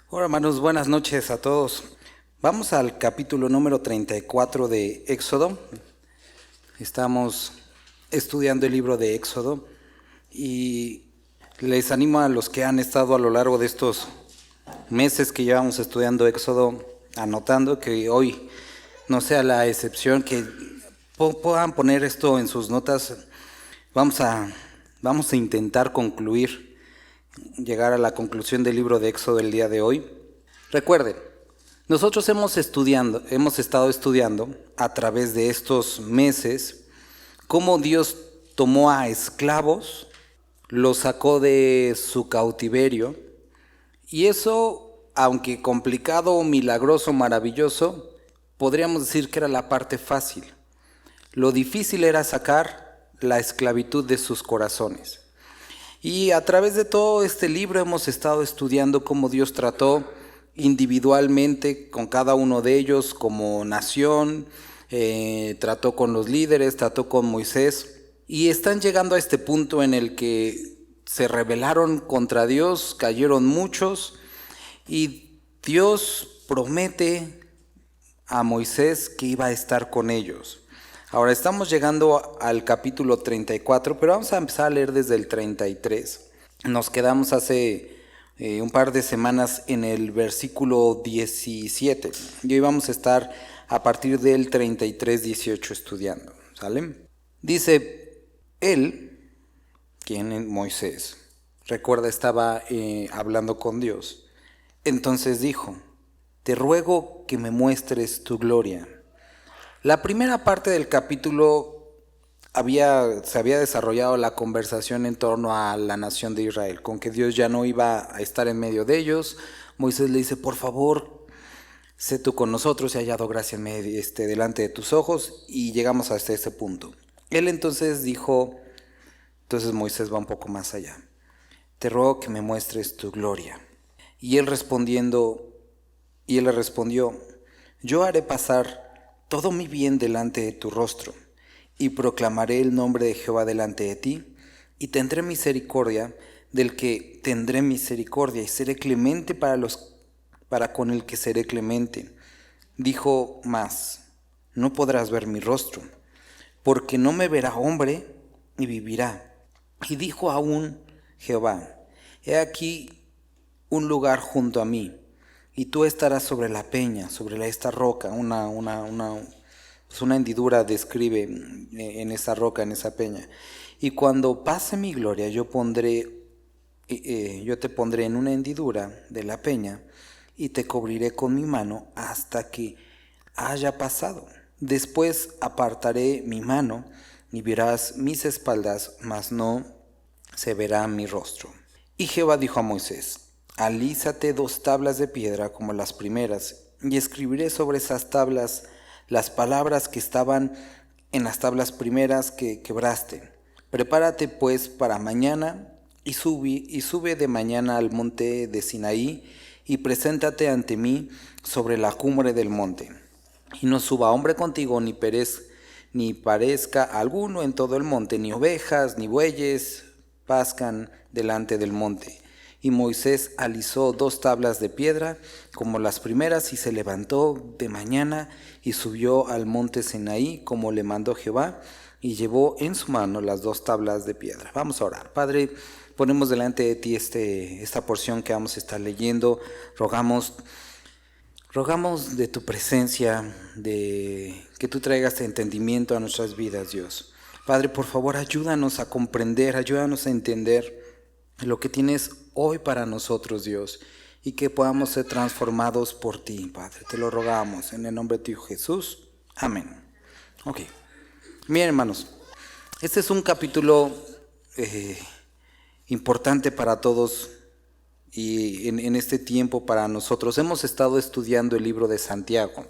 Hola hermanos, buenas noches a todos. Vamos al capítulo número 34 de Éxodo. Estamos estudiando el libro de Éxodo y les animo a los que han estado a lo largo de estos meses que llevamos estudiando Éxodo, anotando, que hoy no sea la excepción, que puedan poner esto en sus notas. Vamos a intentar llegar a la conclusión del libro de Éxodo el día de hoy. Recuerden, nosotros hemos estado estudiando a través de estos meses cómo Dios tomó a esclavos, los sacó de su cautiverio, y eso, aunque complicado, milagroso, maravilloso, podríamos decir que era la parte fácil. Lo difícil era sacar la esclavitud de sus corazones. Y a través de todo este libro hemos estado estudiando cómo Dios trató individualmente con cada uno de ellos como nación, trató con los líderes, trató con Moisés, y están llegando a este punto en el que se rebelaron contra Dios, cayeron muchos, y Dios promete a Moisés que iba a estar con ellos. Ahora estamos llegando al capítulo 34, pero vamos a empezar a leer desde el 33. Nos quedamos hace un par de semanas en el versículo 17. Y hoy vamos a estar a partir del 33:18 estudiando. ¿Sale? Dice, él, quien es Moisés, recuerda, estaba hablando con Dios. Entonces dijo, te ruego que me muestres tu gloria. La primera parte del capítulo se había desarrollado la conversación en torno a la nación de Israel, con que Dios ya no iba a estar en medio de ellos. Moisés le dice, por favor, sé tú con nosotros y hallado gracia delante de tus ojos, y llegamos hasta ese punto. Él entonces dijo, entonces Moisés va un poco más allá, te ruego que me muestres tu gloria. Y él le respondió, yo haré pasar todo mi bien delante de tu rostro, y proclamaré el nombre de Jehová delante de ti, y tendré misericordia del que tendré misericordia, y seré clemente para con el que seré clemente. Dijo más, no podrás ver mi rostro, porque no me verá hombre y vivirá. Y dijo aún Jehová, he aquí un lugar junto a mí, y tú estarás sobre la peña, sobre esta roca, una hendidura describe en esa roca, en esa peña. Y cuando pase mi gloria, yo te pondré en una hendidura de la peña, y te cubriré con mi mano hasta que haya pasado. Después apartaré mi mano, y verás mis espaldas, mas no se verá mi rostro. Y Jehová dijo a Moisés, alízate 2 tablas de piedra como las primeras, y escribiré sobre esas tablas las palabras que estaban en las tablas primeras que quebraste. Prepárate pues para mañana, y sube de mañana al monte de Sinaí, y preséntate ante mí sobre la cumbre del monte. Y no suba hombre contigo, ni parezca alguno en todo el monte, ni ovejas, ni bueyes pascan delante del monte. Y Moisés alisó 2 tablas de piedra como las primeras, y se levantó de mañana y subió al monte Sinaí como le mandó Jehová, y llevó en su mano las 2 tablas de piedra. Vamos a orar. Padre, ponemos delante de ti esta porción que vamos a estar leyendo. Rogamos de tu presencia, de que tú traigas entendimiento a nuestras vidas, Dios. Padre, por favor, ayúdanos a comprender, ayúdanos a entender lo que tienes hoy para nosotros, Dios, y que podamos ser transformados por ti, Padre. Te lo rogamos en el nombre de tu Hijo Jesús. Amén. Ok. Miren, hermanos, este es un capítulo importante para todos, y en este tiempo para nosotros. Hemos estado estudiando el libro de Santiago.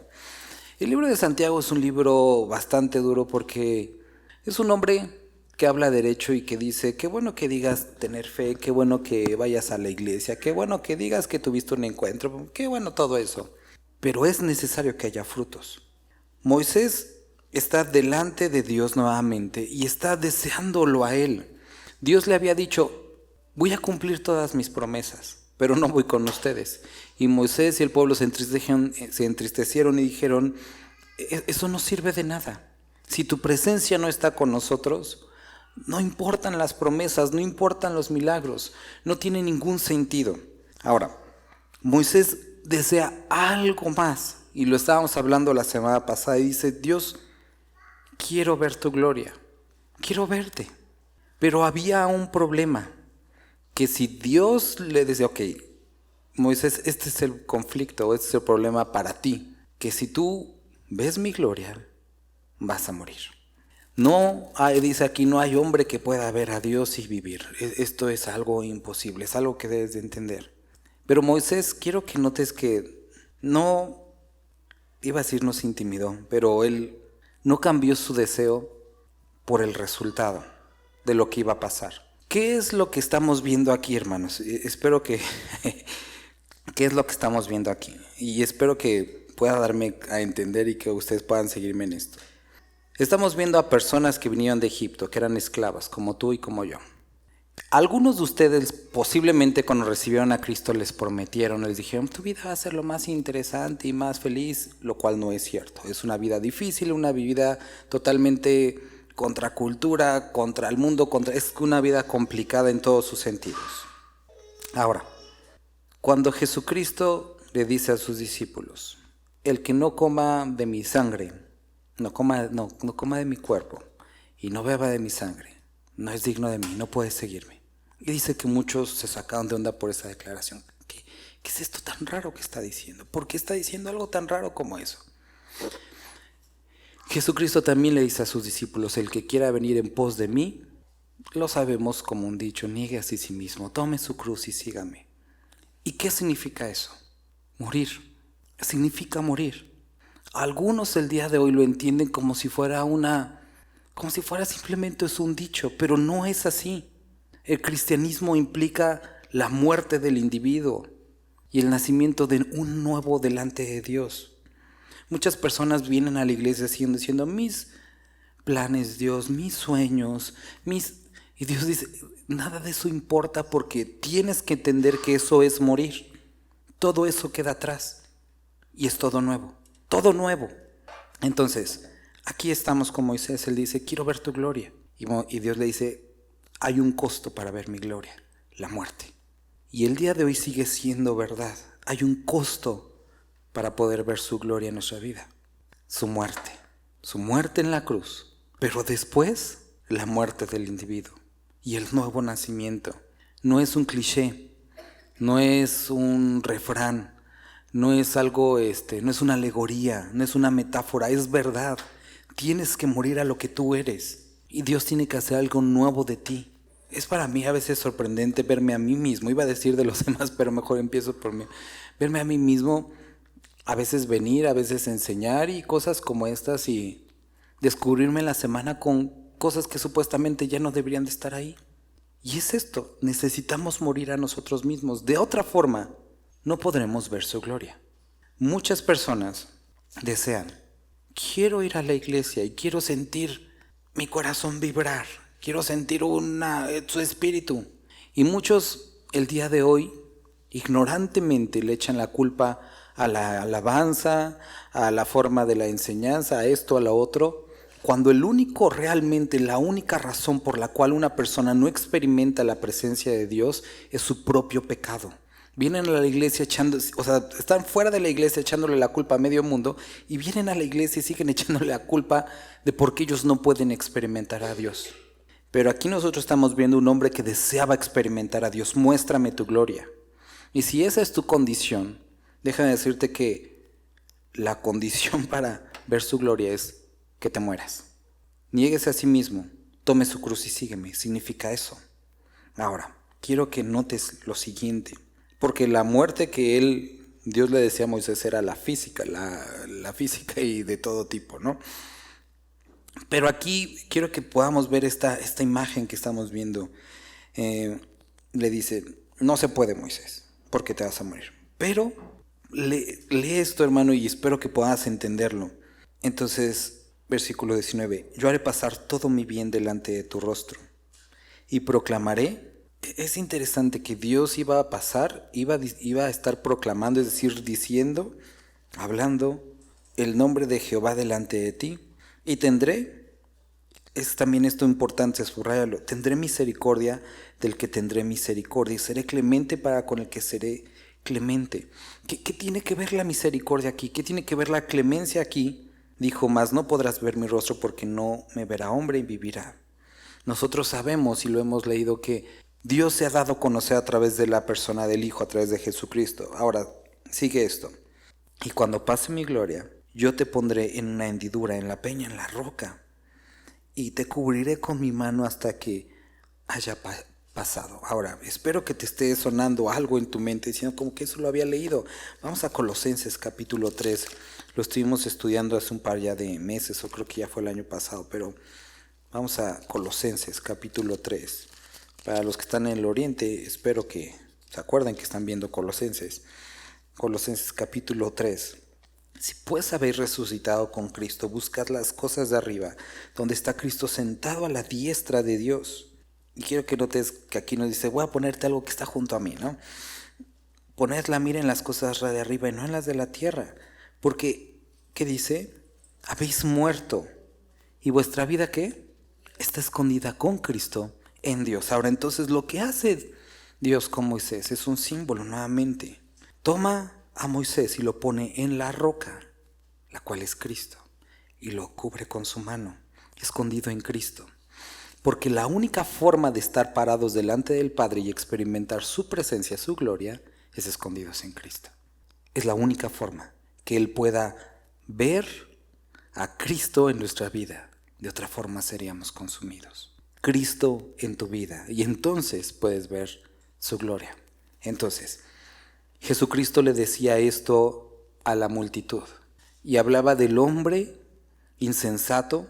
El libro de Santiago es un libro bastante duro porque es un hombre que habla derecho y que dice, qué bueno que digas tener fe, qué bueno que vayas a la iglesia, qué bueno que digas que tuviste un encuentro, qué bueno todo eso. Pero es necesario que haya frutos. Moisés está delante de Dios nuevamente y está deseándolo a él. Dios le había dicho, voy a cumplir todas mis promesas, pero no voy con ustedes. Y Moisés y el pueblo se entristecieron y dijeron, eso no sirve de nada. Si tu presencia no está con nosotros, no importan las promesas, no importan los milagros, no tiene ningún sentido. Ahora, Moisés desea algo más, y lo estábamos hablando la semana pasada, y dice, Dios, quiero ver tu gloria, quiero verte. Pero había un problema, que si Dios le decía, ok, Moisés, este es el conflicto, este es el problema para ti, que si tú ves mi gloria, vas a morir. No hay, dice aquí, no hay hombre que pueda ver a Dios y vivir. Esto es algo imposible, es algo que debes de entender. Pero Moisés, quiero que notes que no, iba a decir no se intimidó, pero él no cambió su deseo por el resultado de lo que iba a pasar. ¿Qué es lo que estamos viendo aquí, hermanos? Espero que... ¿Qué es lo que estamos viendo aquí? Y espero que pueda darme a entender y que ustedes puedan seguirme en esto. Estamos viendo a personas que vinieron de Egipto, que eran esclavas, como tú y como yo. Algunos de ustedes posiblemente cuando recibieron a Cristo les prometieron, les dijeron, tu vida va a ser lo más interesante y más feliz, lo cual no es cierto. Es una vida difícil, una vida totalmente contra cultura, contra el mundo, es una vida complicada en todos sus sentidos. Ahora, cuando Jesucristo le dice a sus discípulos, el que no coma de mi sangre, no coma de mi cuerpo y no beba de mi sangre, no es digno de mí, no puede seguirme. Y dice que muchos se sacaron de onda por esa declaración. ¿Qué es esto tan raro que está diciendo? ¿Por qué está diciendo algo tan raro como eso? Jesucristo también le dice a sus discípulos, el que quiera venir en pos de mí, lo sabemos como un dicho, niegue a sí mismo, tome su cruz y sígame. ¿Y qué significa eso? Morir. Significa morir. Algunos el día de hoy lo entienden como si fuera simplemente es un dicho, pero no es así. El cristianismo implica la muerte del individuo y el nacimiento de un nuevo delante de Dios. Muchas personas vienen a la iglesia diciendo mis planes, Dios, mis sueños, y Dios dice, nada de eso importa porque tienes que entender que eso es morir. Todo eso queda atrás y es todo nuevo, todo nuevo. Entonces, aquí estamos con Moisés, él dice, quiero ver tu gloria. Y Dios le dice, hay un costo para ver mi gloria, la muerte. Y el día de hoy sigue siendo verdad, hay un costo para poder ver su gloria en nuestra vida. Su muerte en la cruz, pero después la muerte del individuo. Y el nuevo nacimiento no es un cliché, no es un refrán, no es algo, no es una alegoría, no es una metáfora, es verdad. Tienes que morir a lo que tú eres y Dios tiene que hacer algo nuevo de ti. Es para mí a veces sorprendente verme a mí mismo, iba a decir de los demás, pero mejor empiezo por mí. Verme a mí mismo, a veces venir, a veces enseñar y cosas como estas y descubrirme en la semana con cosas que supuestamente ya no deberían de estar ahí. Y es esto, necesitamos morir a nosotros mismos. De otra forma, no podremos ver su gloria. Muchas personas desean, quiero ir a la iglesia y quiero sentir mi corazón vibrar, quiero sentir su espíritu. Y muchos el día de hoy, ignorantemente, le echan la culpa a la alabanza, a la forma de la enseñanza, a esto, a lo otro, cuando la única razón por la cual una persona no experimenta la presencia de Dios es su propio pecado. Vienen a la iglesia están fuera de la iglesia echándole la culpa a medio mundo y vienen a la iglesia y siguen echándole la culpa de por qué ellos no pueden experimentar a Dios. Pero aquí nosotros estamos viendo un hombre que deseaba experimentar a Dios. Muéstrame tu gloria. Y si esa es tu condición, déjame decirte que la condición para ver su gloria es que te mueras. Niéguese a sí mismo, tome su cruz y sígueme. Significa eso. Ahora, quiero que notes lo siguiente, porque la muerte que Dios le decía a Moisés era la física, la física y de todo tipo, ¿no? Pero aquí quiero que podamos ver esta imagen que estamos viendo. Le dice, no se puede, Moisés, porque te vas a morir. Pero lee esto, hermano, y espero que puedas entenderlo. Entonces, versículo 19, yo haré pasar todo mi bien delante de tu rostro y proclamaré. Es interesante que Dios iba a pasar, iba a estar proclamando, es decir, diciendo, hablando el nombre de Jehová delante de ti. Y tendré, es también esto importante, subrayalo, tendré misericordia del que tendré misericordia y seré clemente para con el que seré clemente. ¿Qué tiene que ver la misericordia aquí? ¿Qué tiene que ver la clemencia aquí? Dijo, mas no podrás ver mi rostro porque no me verá hombre y vivirá. Nosotros sabemos y lo hemos leído que Dios se ha dado a conocer a través de la persona del Hijo, a través de Jesucristo. Ahora, sigue esto. Y cuando pase mi gloria, yo te pondré en una hendidura, en la peña, en la roca, y te cubriré con mi mano hasta que haya pasado. Ahora, espero que te esté sonando algo en tu mente, diciendo como que eso lo había leído. Vamos a Colosenses capítulo 3. Lo estuvimos estudiando hace un par ya de meses, o creo que ya fue el año pasado, pero vamos a Colosenses capítulo 3. Para los que están en el oriente, espero que se acuerden que están viendo Colosenses. Colosenses capítulo 3. Si pues habéis resucitado con Cristo, buscad las cosas de arriba, donde está Cristo sentado a la diestra de Dios. Y quiero que notes que aquí nos dice, voy a ponerte algo que está junto a mí, ¿no? Poned la mira en las cosas de arriba y no en las de la tierra. Porque, ¿qué dice? Habéis muerto. ¿Y vuestra vida qué? Está escondida con Cristo en Dios. Ahora, entonces, lo que hace Dios con Moisés es un símbolo nuevamente. Toma a Moisés y lo pone en la roca, la cual es Cristo, y lo cubre con su mano, escondido en Cristo. Porque la única forma de estar parados delante del Padre y experimentar su presencia, su gloria, es escondidos en Cristo. Es la única forma que Él pueda ver a Cristo en nuestra vida. De otra forma seríamos consumidos. Cristo en tu vida, y entonces puedes ver su gloria. Entonces, Jesucristo le decía esto a la multitud y hablaba del hombre insensato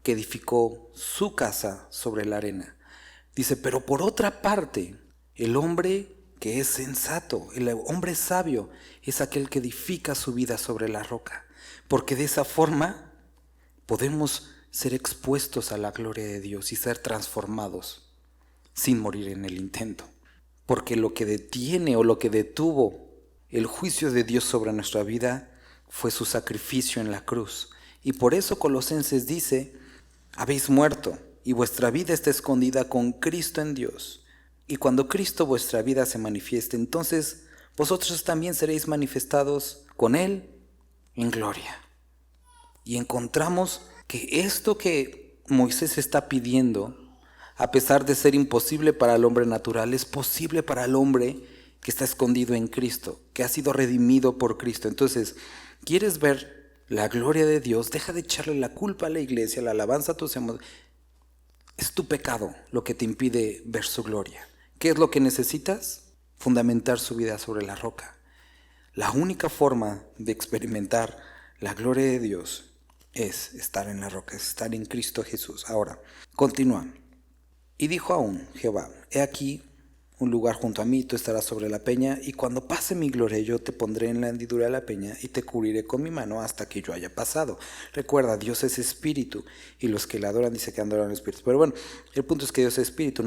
que edificó su casa sobre la arena. Dice, pero por otra parte, el hombre que es sensato, el hombre sabio, es aquel que edifica su vida sobre la roca, porque de esa forma podemos ser expuestos a la gloria de Dios y ser transformados sin morir en el intento. Porque lo que detiene o lo que detuvo el juicio de Dios sobre nuestra vida fue su sacrificio en la cruz. Y por eso Colosenses dice, habéis muerto y vuestra vida está escondida con Cristo en Dios. Y cuando Cristo vuestra vida se manifieste, entonces vosotros también seréis manifestados con Él en gloria. Y encontramos que esto que Moisés está pidiendo, a pesar de ser imposible para el hombre natural, es posible para el hombre que está escondido en Cristo, que ha sido redimido por Cristo. Entonces, ¿quieres ver la gloria de Dios? Deja de echarle la culpa a la iglesia, la alabanza a tus emociones. Es tu pecado lo que te impide ver su gloria. ¿Qué es lo que necesitas? Fundamentar su vida sobre la roca. La única forma de experimentar la gloria de Dios es estar en la roca, es estar en Cristo Jesús. Ahora, continúa. Y dijo aún Jehová, he aquí un lugar junto a mí, tú estarás sobre la peña, y cuando pase mi gloria yo te pondré en la hendidura de la peña y te cubriré con mi mano hasta que yo haya pasado. Recuerda, Dios es espíritu, y los que le adoran dice que adoran espíritu. Pero bueno, el punto es que Dios es espíritu.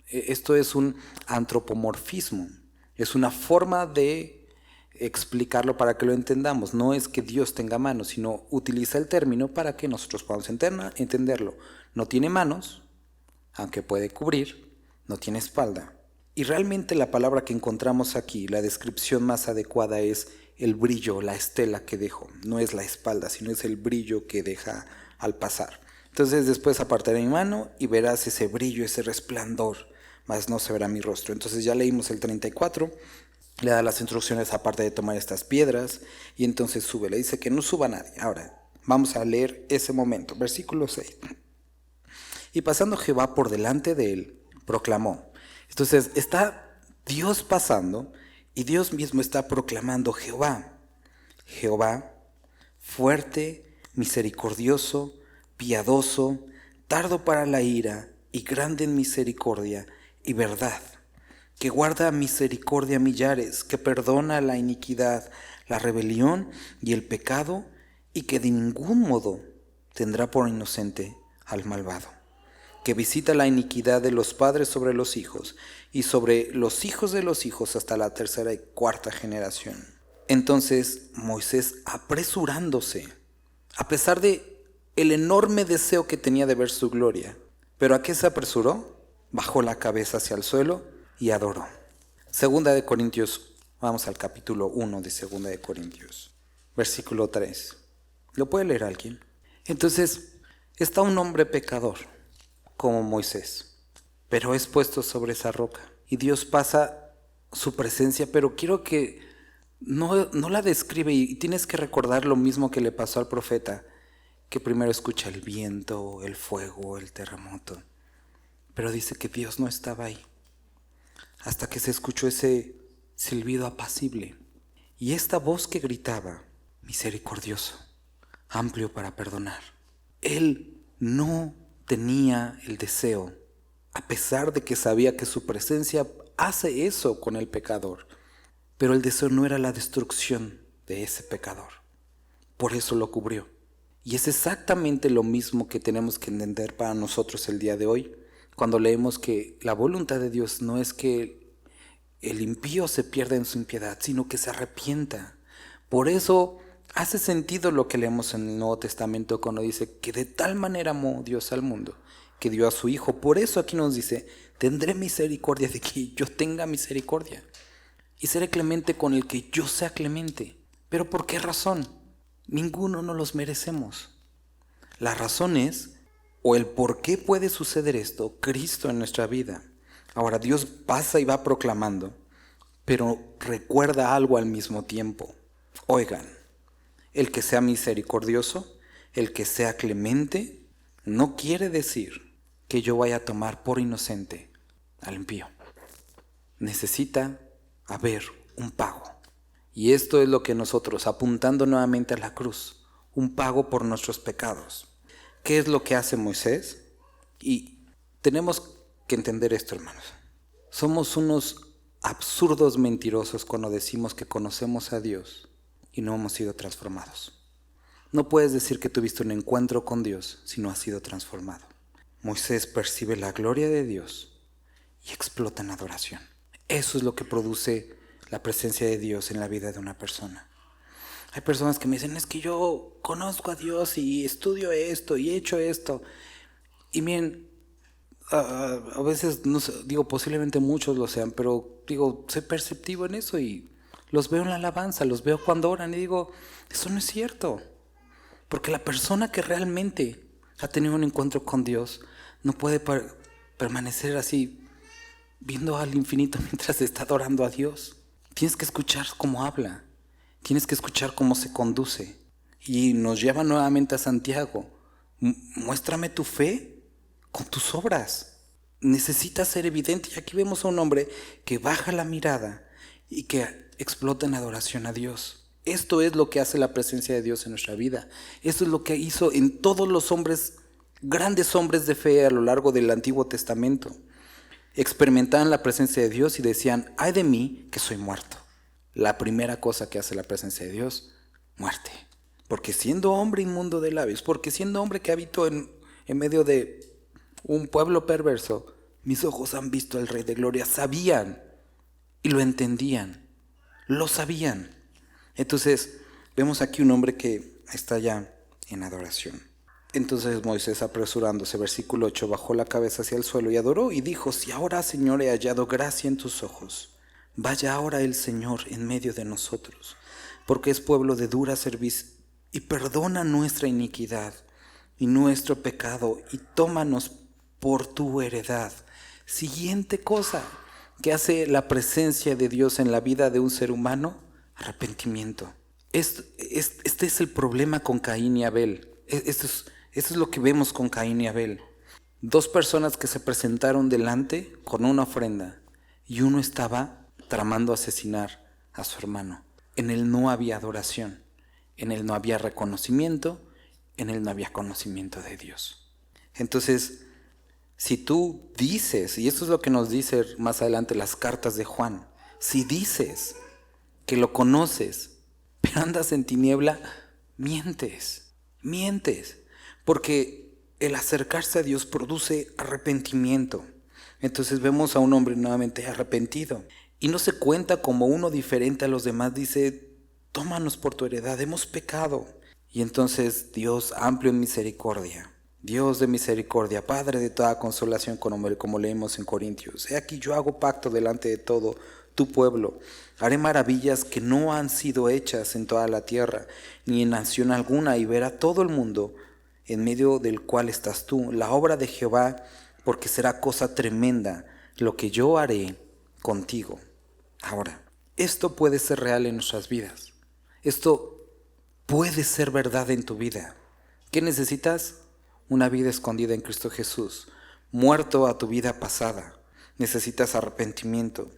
Esto es un antropomorfismo, es una forma de explicarlo para que lo entendamos. No es que Dios tenga manos, sino utiliza el término para que nosotros podamos entenderlo. No tiene manos, aunque puede cubrir, no tiene espalda. Y realmente la palabra que encontramos aquí, la descripción más adecuada es el brillo, la estela que dejó. No es la espalda, sino es el brillo que deja al pasar. Entonces después apartaré mi mano y verás ese brillo, ese resplandor, mas no se verá mi rostro. Entonces ya leímos el 34, le da las instrucciones aparte de tomar estas piedras y entonces sube, le dice que no suba nadie. Ahora vamos a leer ese momento, versículo 6. Y pasando Jehová por delante de él, proclamó. Entonces está Dios pasando y Dios mismo está proclamando Jehová. Jehová, fuerte, misericordioso, piadoso, tardo para la ira y grande en misericordia y verdad, que guarda misericordia a millares, que perdona la iniquidad, la rebelión y el pecado, y que de ningún modo tendrá por inocente al malvado. que visita la iniquidad de los padres sobre los hijos y sobre los hijos de los hijos hasta la tercera y cuarta generación. Entonces Moisés, apresurándose, a pesar de el enorme deseo que tenía de ver su gloria, ¿pero a qué se apresuró? Bajó la cabeza hacia el suelo y adoró. Segunda de Corintios, vamos al capítulo 1 de Segunda de Corintios, versículo 3. ¿Lo puede leer alguien? Entonces, está un hombre pecador, como Moisés, pero es puesto sobre esa roca. Y Dios pasa su presencia, pero quiero que no la describe, y tienes que recordar lo mismo que le pasó al profeta, que primero escucha el viento, el fuego, el terremoto. Pero dice que Dios no estaba ahí, hasta que se escuchó ese silbido apacible. Y esta voz que gritaba, misericordioso, amplio para perdonar. Él no tenía el deseo, a pesar de que sabía que su presencia hace eso con el pecador. Pero el deseo no era la destrucción de ese pecador. Por eso lo cubrió. Y es exactamente lo mismo que tenemos que entender para nosotros el día de hoy, cuando leemos que la voluntad de Dios no es que el impío se pierda en su impiedad, sino que se arrepienta. Por eso hace sentido lo que leemos en el Nuevo Testamento cuando dice que de tal manera amó Dios al mundo, que dio a su Hijo. Por eso aquí nos dice, tendré misericordia de que yo tenga misericordia, y seré clemente con el que yo sea clemente. ¿Pero por qué razón? Ninguno nos los merecemos. La razón es, o el por qué puede suceder esto, Cristo en nuestra vida. Ahora Dios pasa y va proclamando, pero recuerda algo al mismo tiempo. Oigan, el que sea misericordioso, el que sea clemente, no quiere decir que yo vaya a tomar por inocente al impío. Necesita haber un pago. Y esto es lo que nosotros, apuntando nuevamente a la cruz, un pago por nuestros pecados. ¿Qué es lo que hace Moisés? Y tenemos que entender esto, hermanos. Somos unos absurdos mentirosos cuando decimos que conocemos a Dios y no hemos sido transformados. No puedes decir que tuviste un encuentro con Dios si no has sido transformado. Moisés percibe la gloria de Dios y explota en adoración. Eso es lo que produce la presencia de Dios en la vida de una persona. Hay personas que me dicen, es que yo conozco a Dios y estudio esto y he hecho esto. Y miren, a veces, no sé, digo, posiblemente muchos lo sean, pero digo, soy perceptivo en eso y los veo en la alabanza, los veo cuando oran y digo, eso no es cierto. Porque la persona que realmente ha tenido un encuentro con Dios no puede permanecer así viendo al infinito mientras está adorando a Dios. Tienes que escuchar cómo habla, tienes que escuchar cómo se conduce. Y nos lleva nuevamente a Santiago. Muéstrame tu fe con tus obras. Necesita ser evidente. Y aquí vemos a un hombre que baja la mirada y que explota en adoración a Dios. Esto es lo que hace la presencia de Dios en nuestra vida. Esto es lo que hizo en todos los hombres, grandes hombres de fe a lo largo del Antiguo Testamento. Experimentaban la presencia de Dios y decían, ay de mí que soy muerto. La primera cosa que hace la presencia de Dios, muerte. Porque siendo hombre inmundo de labios, porque siendo hombre que habito en medio de un pueblo perverso, mis ojos han visto al Rey de Gloria. Sabían y lo entendían, lo sabían. Entonces vemos aquí un hombre que está ya en adoración. Entonces Moisés, apresurándose, versículo 8, bajó la cabeza hacia el suelo y adoró y dijo, si ahora, Señor, he hallado gracia en tus ojos, vaya ahora el Señor en medio de nosotros, porque es pueblo de dura cerviz, y perdona nuestra iniquidad y nuestro pecado, y tómanos por tu heredad. Siguiente cosa que hace la presencia de Dios en la vida de un ser humano, arrepentimiento. Este es el problema con Caín y Abel. Esto es lo que vemos con Caín y Abel. Dos personas que se presentaron delante con una ofrenda y uno estaba tramando asesinar a su hermano. En él no había adoración, en él no había reconocimiento, en él no había conocimiento de Dios. Entonces, si tú dices, y esto es lo que nos dice más adelante las cartas de Juan, si dices que lo conoces, pero andas en tiniebla, mientes. Porque el acercarse a Dios produce arrepentimiento. Entonces vemos a un hombre nuevamente arrepentido y no se cuenta como uno diferente a los demás. Dice: tómanos por tu heredad, hemos pecado. Y entonces Dios, amplio en misericordia, Dios de misericordia, Padre de toda consolación, como leemos en Corintios: he aquí yo hago pacto delante de todo tu pueblo, haré maravillas que no han sido hechas en toda la tierra, ni en nación alguna, y verá todo el mundo en medio del cual estás tú, la obra de Jehová, porque será cosa tremenda lo que yo haré contigo. Ahora, esto puede ser real en nuestras vidas. Esto puede ser verdad en tu vida. ¿Qué necesitas? Una vida escondida en Cristo Jesús, muerto a tu vida pasada. Necesitas arrepentimiento.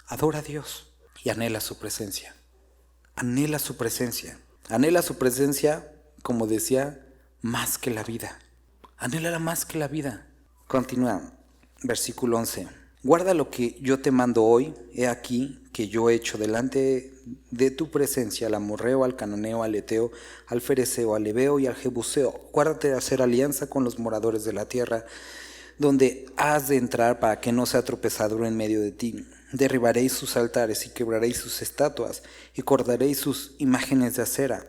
Adora a Dios y anhela su presencia. Anhela su presencia. Anhela su presencia, como decía, más que la vida. Anhélala más que la vida. Continúa, versículo 11. Guarda lo que yo te mando hoy. He aquí que yo he hecho delante de tu presencia al amorreo, al cananeo, al eteo, al fereceo, al heveo y al jebuseo. Guárdate de hacer alianza con los moradores de la tierra, donde has de entrar, para que no sea tropezadero en medio de ti. Derribaréis sus altares y quebraréis sus estatuas y cortaréis sus imágenes de acera,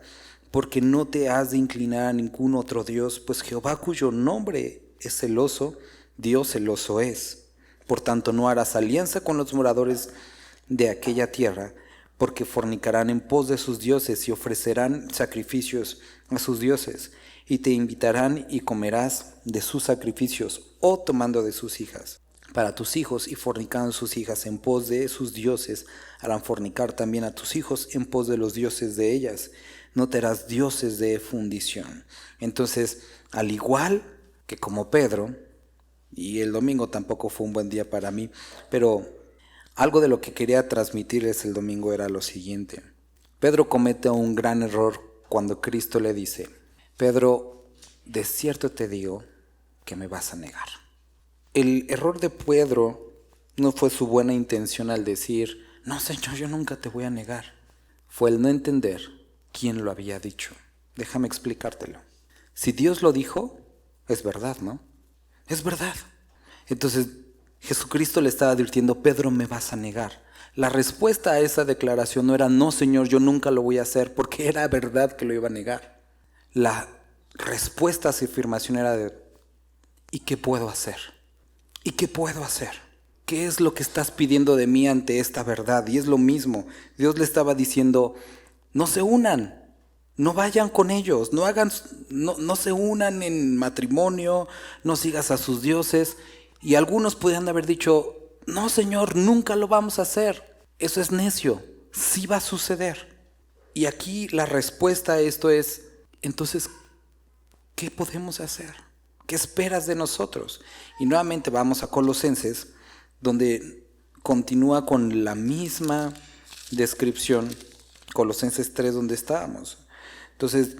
porque no te has de inclinar a ningún otro Dios, pues Jehová, cuyo nombre es celoso, Dios celoso es. Por tanto, no harás alianza con los moradores de aquella tierra, porque fornicarán en pos de sus dioses y ofrecerán sacrificios a sus dioses, y te invitarán y comerás de sus sacrificios, o tomando de sus hijas para tus hijos, y fornicando sus hijas en pos de sus dioses, harán fornicar también a tus hijos en pos de los dioses de ellas. No te harás dioses de fundición. Entonces, al igual que como Pedro, y el domingo tampoco fue un buen día para mí, pero algo de lo que quería transmitirles el domingo era lo siguiente. Pedro comete un gran error cuando Cristo le dice: Pedro, de cierto te digo que me vas a negar. El error de Pedro no fue su buena intención al decir: no, Señor, yo nunca te voy a negar. Fue el no entender quién lo había dicho. Déjame explicártelo. Si Dios lo dijo, es verdad, ¿no? Es verdad. Entonces Jesucristo le estaba advirtiendo: Pedro, me vas a negar. La respuesta a esa declaración no era: no, Señor, yo nunca lo voy a hacer, porque era verdad que lo iba a negar. La respuesta a esa afirmación era de: ¿y qué puedo hacer? ¿Y qué puedo hacer? ¿Qué es lo que estás pidiendo de mí ante esta verdad? Y es lo mismo. Dios le estaba diciendo: no se unan, no vayan con ellos, no se unan en matrimonio, no sigas a sus dioses. Y algunos podrían haber dicho: no, Señor, nunca lo vamos a hacer. Eso es necio, sí va a suceder. Y aquí la respuesta a esto es: entonces, ¿qué podemos hacer? ¿Qué esperas de nosotros? Y nuevamente vamos a Colosenses, donde continúa con la misma descripción. Colosenses 3, donde estábamos. Entonces,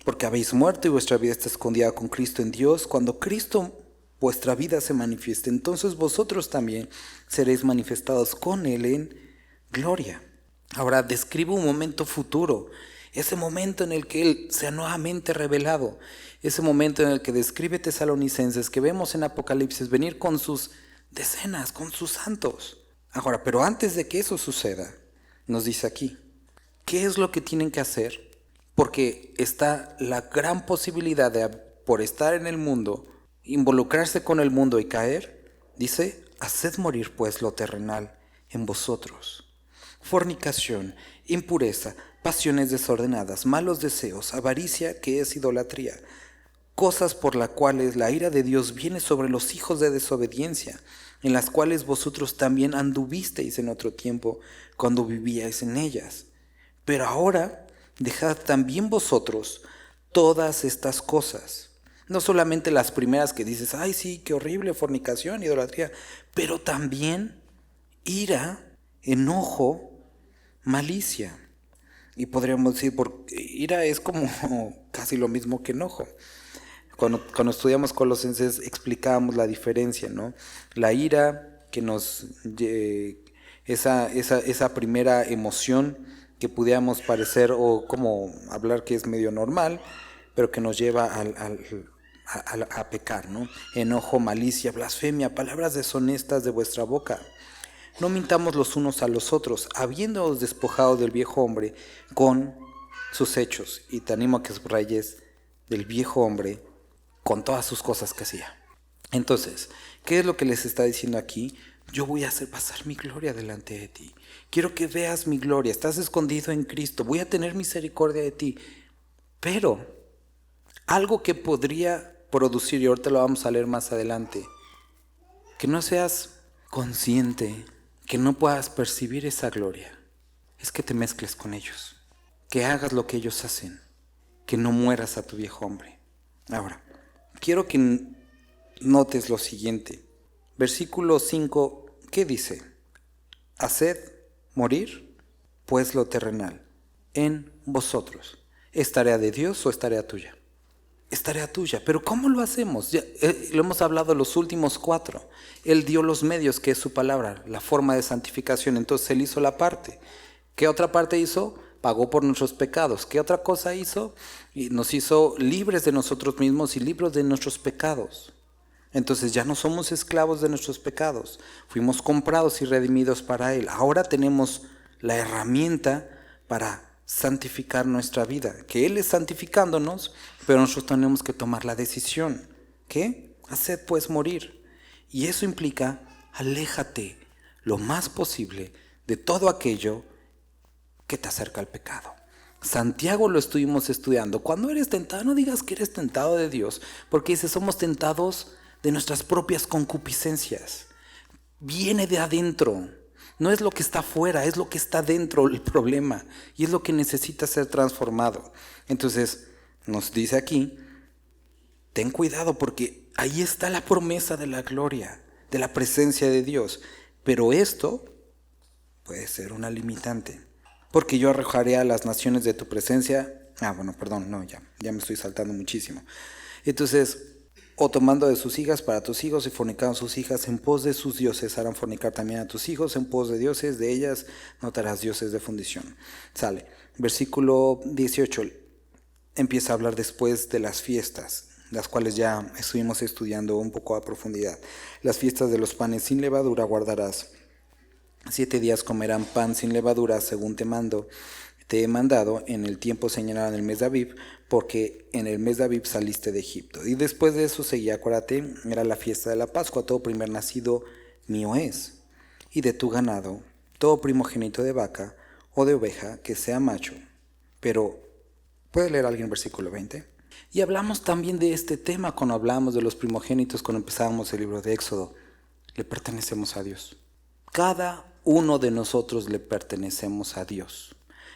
porque habéis muerto y vuestra vida está escondida con Cristo en Dios. Cuando Cristo, vuestra vida, se manifieste, entonces vosotros también seréis manifestados con Él en gloria. Ahora describe un momento futuro, ese momento en el que Él sea nuevamente revelado, ese momento en el que describe Tesalonicenses, que vemos en Apocalipsis venir con sus decenas, con sus santos. Ahora, pero antes de que eso suceda, nos dice aquí: ¿qué es lo que tienen que hacer? Porque está la gran posibilidad de, por estar en el mundo, involucrarse con el mundo y caer. Dice: haced morir pues lo terrenal en vosotros: fornicación, impureza, pasiones desordenadas, malos deseos, avaricia, que es idolatría, cosas por las cuales la ira de Dios viene sobre los hijos de desobediencia, en las cuales vosotros también anduvisteis en otro tiempo, cuando vivíais en ellas. Pero ahora dejad también vosotros todas estas cosas. No solamente las primeras que dices: ay, sí, qué horrible, fornicación, idolatría, pero también ira, enojo, malicia. Y podríamos decir, porque ira es como casi lo mismo que enojo. Cuando estudiamos Colosenses explicábamos la diferencia, ¿no? La ira, que esa primera emoción que pudiéramos parecer o como hablar que es medio normal, pero que nos lleva a pecar, ¿no? Enojo, malicia, blasfemia, palabras deshonestas de vuestra boca. No mintamos los unos a los otros, habiéndoos despojado del viejo hombre con sus hechos. Y te animo a que subrayes del viejo hombre con todas sus cosas que hacía. Entonces, ¿qué es lo que les está diciendo aquí? Yo voy a hacer pasar mi gloria delante de ti. Quiero que veas mi gloria. Estás escondido en Cristo. Voy a tener misericordia de ti. Pero algo que podría producir, y ahorita lo vamos a leer más adelante, que no seas consciente, que no puedas percibir esa gloria, es que te mezcles con ellos, que hagas lo que ellos hacen, que no mueras a tu viejo hombre. Ahora, quiero que notes lo siguiente. Versículo 5, ¿qué dice? Haced morir, pues lo terrenal, en vosotros. ¿Es tarea de Dios o es tarea tuya? Es tarea tuya, pero ¿cómo lo hacemos? Ya, lo hemos hablado los últimos 4. Él dio los medios, que es su palabra, la forma de santificación. Entonces Él hizo la parte. ¿Qué otra parte hizo? Pagó por nuestros pecados. ¿Qué otra cosa hizo? Y nos hizo libres de nosotros mismos y libres de nuestros pecados. Entonces ya no somos esclavos de nuestros pecados. Fuimos comprados y redimidos para Él. Ahora tenemos la herramienta para santificar nuestra vida, que Él es santificándonos, pero nosotros tenemos que tomar la decisión. ¿Qué? Haced pues morir. Y eso implica, aléjate lo más posible de todo aquello que te acerca al pecado. Santiago lo estuvimos estudiando. Cuando eres tentado, no digas que eres tentado de Dios, porque dice, somos tentados de nuestras propias concupiscencias. Viene de adentro. No es lo que está afuera, es lo que está dentro el problema. Y es lo que necesita ser transformado. Entonces, nos dice aquí, ten cuidado porque ahí está la promesa de la gloria, de la presencia de Dios. Pero esto puede ser una limitante. Porque yo arrojaré a las naciones de tu presencia. Ya me estoy saltando muchísimo. Entonces, o tomando de sus hijas para tus hijos y fornicaron sus hijas en pos de sus dioses, harán fornicar también a tus hijos en pos de dioses, de ellas no te harás dioses de fundición. Sale. Versículo 18 empieza a hablar después de las fiestas, las cuales ya estuvimos estudiando un poco a profundidad. Las fiestas de los panes sin levadura guardarás. 7 días comerán pan sin levadura, según te he mandado en el tiempo señalado en el mes de Abib, porque en el mes de Abib saliste de Egipto. Y después de eso seguía, acuérdate, era la fiesta de la Pascua. Todo primer nacido mío es, y de tu ganado, todo primogénito de vaca o de oveja que sea macho. Pero, ¿puede leer alguien el versículo 20? Y hablamos también de este tema cuando hablamos de los primogénitos, cuando empezábamos el libro de Éxodo. Le pertenecemos a Dios. Cada uno de nosotros le pertenecemos a Dios.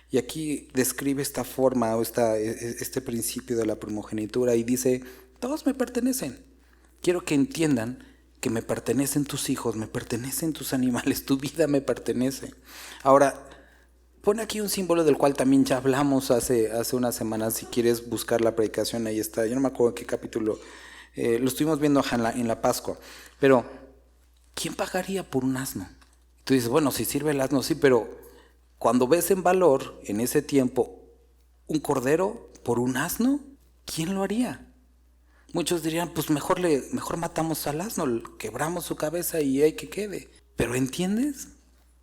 Y aquí describe esta forma o este principio de la primogenitura y dice, todos me pertenecen. Quiero que entiendan que me pertenecen tus hijos, me pertenecen tus animales, tu vida me pertenece. Ahora, pone aquí un símbolo del cual también ya hablamos hace unas semanas. Si quieres buscar la predicación, ahí está. Yo no me acuerdo en qué capítulo. Lo estuvimos viendo en la Pascua. Pero, ¿quién pagaría por un asno? Tú dices, bueno, si sirve el asno, sí, pero cuando ves en valor, en ese tiempo, un cordero por un asno, ¿quién lo haría? Muchos dirían, pues mejor matamos al asno, quebramos su cabeza y hay que quede. Pero ¿entiendes?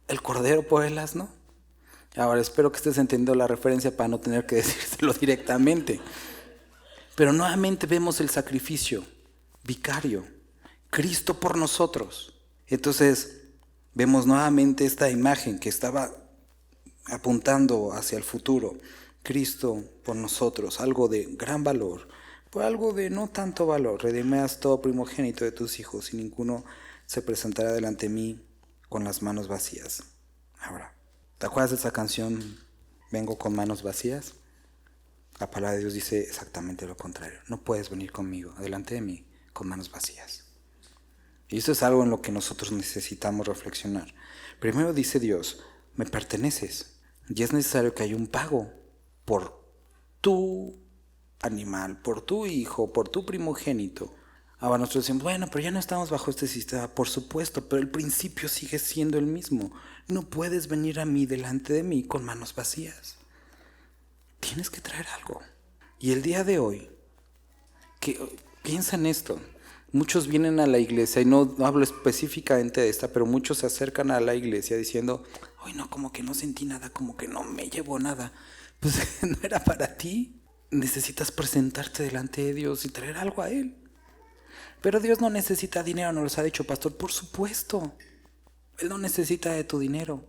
El cordero por el asno. Ahora espero que estés entendiendo la referencia para no tener que decírselo directamente. Pero nuevamente vemos el sacrificio vicario, Cristo por nosotros. Entonces vemos nuevamente esta imagen que estaba apuntando hacia el futuro. Cristo por nosotros, algo de gran valor, por algo de no tanto valor. Redimirás todo primogénito de tus hijos y ninguno se presentará delante de mí con las manos vacías. Ahora, ¿te acuerdas de esa canción, Vengo con manos vacías? La palabra de Dios dice exactamente lo contrario. No puedes venir conmigo, delante de mí, con manos vacías. Y esto es algo en lo que nosotros necesitamos reflexionar. Primero dice Dios, me perteneces. Y es necesario que haya un pago por tu animal, por tu hijo, por tu primogénito. Ahora nosotros decimos, bueno, pero ya no estamos bajo este sistema. Por supuesto, pero el principio sigue siendo el mismo. No puedes venir a mí, delante de mí, con manos vacías. Tienes que traer algo. Y el día de hoy, que Piensa en esto. Muchos vienen a la iglesia, y no hablo específicamente de esta, pero muchos se acercan a la iglesia diciendo, ay no, como que no sentí nada, como que no me llevó nada. Pues no era para ti. Necesitas presentarte delante de Dios y traer algo a Él. Pero Dios no necesita dinero, nos los ha dicho pastor, por supuesto. Él no necesita de tu dinero.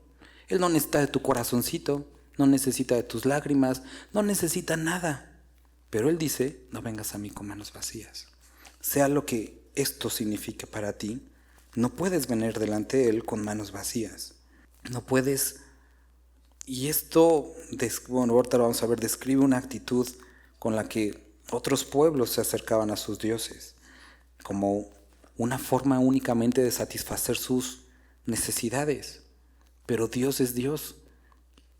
Él no necesita de tu corazoncito, no necesita de tus lágrimas, no necesita nada. Pero Él dice, no vengas a mí con manos vacías. Sea lo que esto signifique para ti, no puedes venir delante de Él con manos vacías. No puedes. Y esto, bueno, ahorita lo vamos a ver, describe una actitud con la que otros pueblos se acercaban a sus dioses, como una forma únicamente de satisfacer sus necesidades. Pero Dios es Dios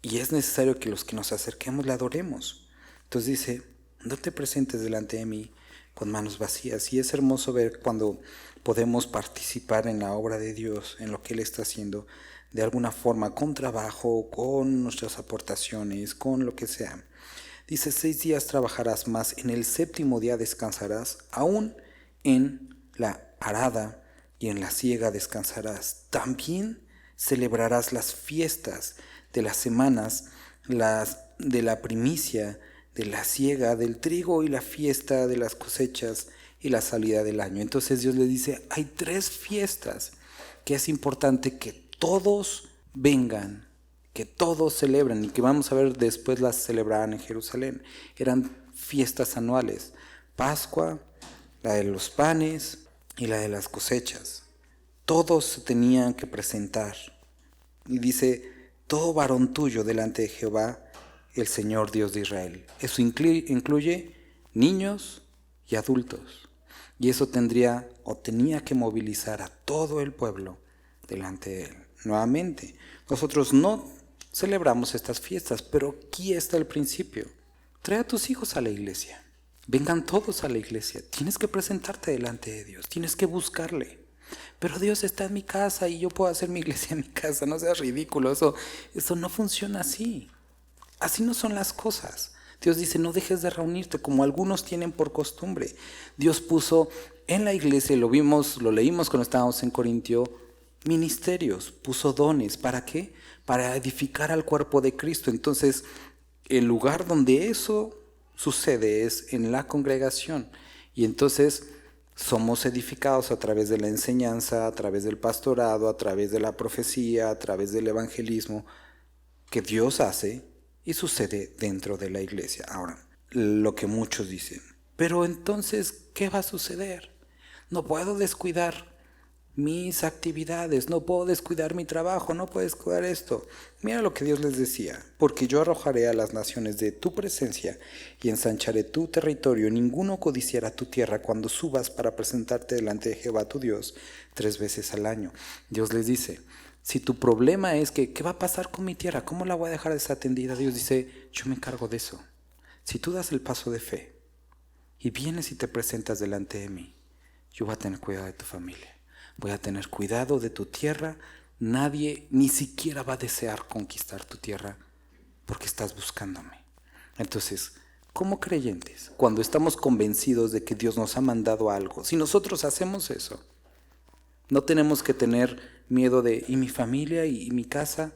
y es necesario que los que nos acerquemos le adoremos. Entonces dice, no te presentes delante de mí con manos vacías. Y es hermoso ver cuando podemos participar en la obra de Dios, en lo que Él está haciendo, de alguna forma, con trabajo, con nuestras aportaciones, con lo que sea. Dice, 6 días trabajarás, mas en el 7º día descansarás, aún en la arada y en la siega descansarás. También celebrarás las fiestas de las semanas, las de la primicia, de la siega del trigo y la fiesta de las cosechas y la salida del año. Entonces Dios le dice, hay 3 fiestas que es importante que todos vengan, que todos celebren y que vamos a ver después las celebrarán en Jerusalén. Eran fiestas anuales, Pascua, la de los panes y la de las cosechas. Todos se tenían que presentar. Y dice, todo varón tuyo delante de Jehová, el Señor Dios de Israel. Eso incluye niños y adultos. Y eso tenía que movilizar a todo el pueblo delante de Él. Nuevamente, nosotros no celebramos estas fiestas, pero aquí está el principio. Trae a tus hijos a la iglesia. Vengan todos a la iglesia. Tienes que presentarte delante de Dios. Tienes que buscarle. Pero Dios está en mi casa y yo puedo hacer mi iglesia en mi casa. No seas ridículo. Eso no funciona así. Así no son las cosas. Dios dice, no dejes de reunirte como algunos tienen por costumbre. Dios puso en la iglesia, lo leímos cuando estábamos en Corintio, ministerios, puso dones. ¿Para qué? Para edificar al cuerpo de Cristo. Entonces, el lugar donde eso sucede es en la congregación. Y entonces somos edificados a través de la enseñanza, a través del pastorado, a través de la profecía, a través del evangelismo que Dios hace y sucede dentro de la iglesia. Ahora, lo que muchos dicen, pero entonces, ¿qué va a suceder? No puedo descuidar mis actividades, no puedo descuidar mi trabajo, no puedo descuidar esto. Mira lo que Dios les decía, porque yo arrojaré a las naciones de tu presencia y ensancharé tu territorio, ninguno codiciará tu tierra cuando subas para presentarte delante de Jehová tu Dios 3 veces al año. Dios les dice, si tu problema es que, ¿qué va a pasar con mi tierra? ¿Cómo la voy a dejar desatendida? Dios dice, yo me encargo de eso. Si tú das el paso de fe y vienes y te presentas delante de mí, yo voy a tener cuidado de tu familia. Voy a tener cuidado de tu tierra. Nadie ni siquiera va a desear conquistar tu tierra porque estás buscándome. Entonces, como creyentes, cuando estamos convencidos de que Dios nos ha mandado algo, si nosotros hacemos eso, no tenemos que tener miedo de, ¿y mi familia y mi casa?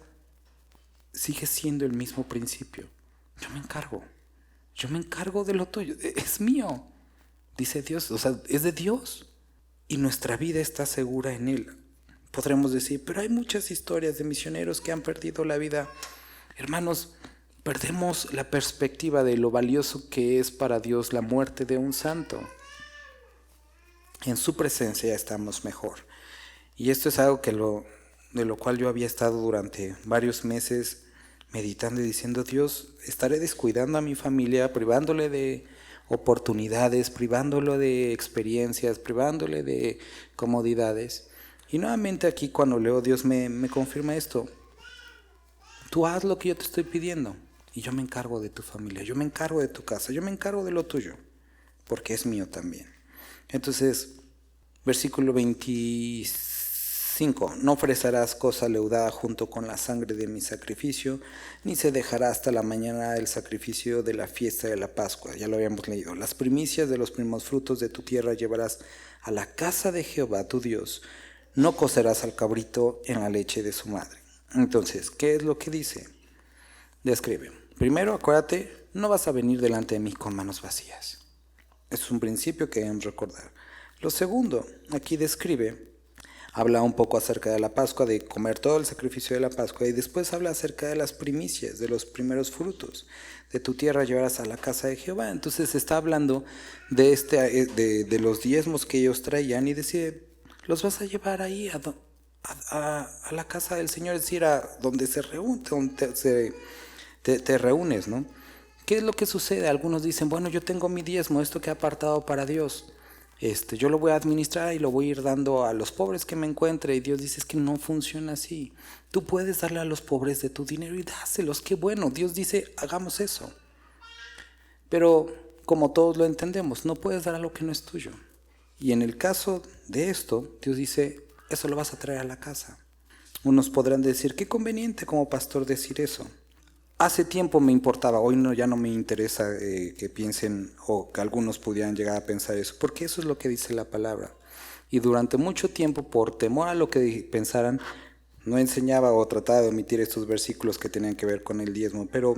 Sigue siendo el mismo principio. Yo me encargo de lo tuyo, es mío, dice Dios, o sea, es de Dios. Y nuestra vida está segura en Él. Podremos decir, pero hay muchas historias de misioneros que han perdido la vida. Hermanos, perdemos la perspectiva de lo valioso que es para Dios la muerte de un santo. En su presencia estamos mejor. Y esto es algo de lo cual yo había estado durante varios meses meditando y diciendo, Dios, estaré descuidando a mi familia, privándole de oportunidades, privándolo de experiencias, privándole de comodidades. Y nuevamente aquí cuando leo, Dios me confirma esto. Tú haz lo que yo te estoy pidiendo y yo me encargo de tu familia, yo me encargo de tu casa, yo me encargo de lo tuyo, porque es mío también. Entonces, versículo 26 5. No ofrecerás cosa leudada junto con la sangre de mi sacrificio, ni se dejará hasta la mañana el sacrificio de la fiesta de la Pascua. Ya lo habíamos leído. Las primicias de los primeros frutos de tu tierra llevarás a la casa de Jehová tu Dios. No cocerás al cabrito en la leche de su madre. Entonces, ¿qué es lo que dice? Describe. Primero, acuérdate, no vas a venir delante de mí con manos vacías. Es un principio que debemos recordar. Lo segundo, aquí describe, habla un poco acerca de la Pascua, de comer todo el sacrificio de la Pascua, y después habla acerca de las primicias, de los primeros frutos. De tu tierra llevarás a la casa de Jehová. Entonces está hablando de los diezmos que ellos traían y decide, los vas a llevar ahí a la casa del Señor, es decir, a donde se reúne, donde te reúnes, ¿no? ¿Qué es lo que sucede? Algunos dicen, bueno, yo tengo mi diezmo, esto que he apartado para Dios. Yo lo voy a administrar y lo voy a ir dando a los pobres que me encuentre. Y Dios dice, es que no funciona así. Tú puedes darle a los pobres de tu dinero y dáselos. Qué bueno, Dios dice, hagamos eso. Pero como todos lo entendemos, no puedes dar a lo que no es tuyo. Y en el caso de esto, Dios dice, eso lo vas a traer a la casa. Unos podrán decir, qué conveniente como pastor decir eso. Hace tiempo me importaba, hoy no, ya no me interesa que piensen o que algunos pudieran llegar a pensar eso, porque eso es lo que dice la palabra. Y durante mucho tiempo, por temor a lo que pensaran, no enseñaba o trataba de omitir estos versículos que tenían que ver con el diezmo, pero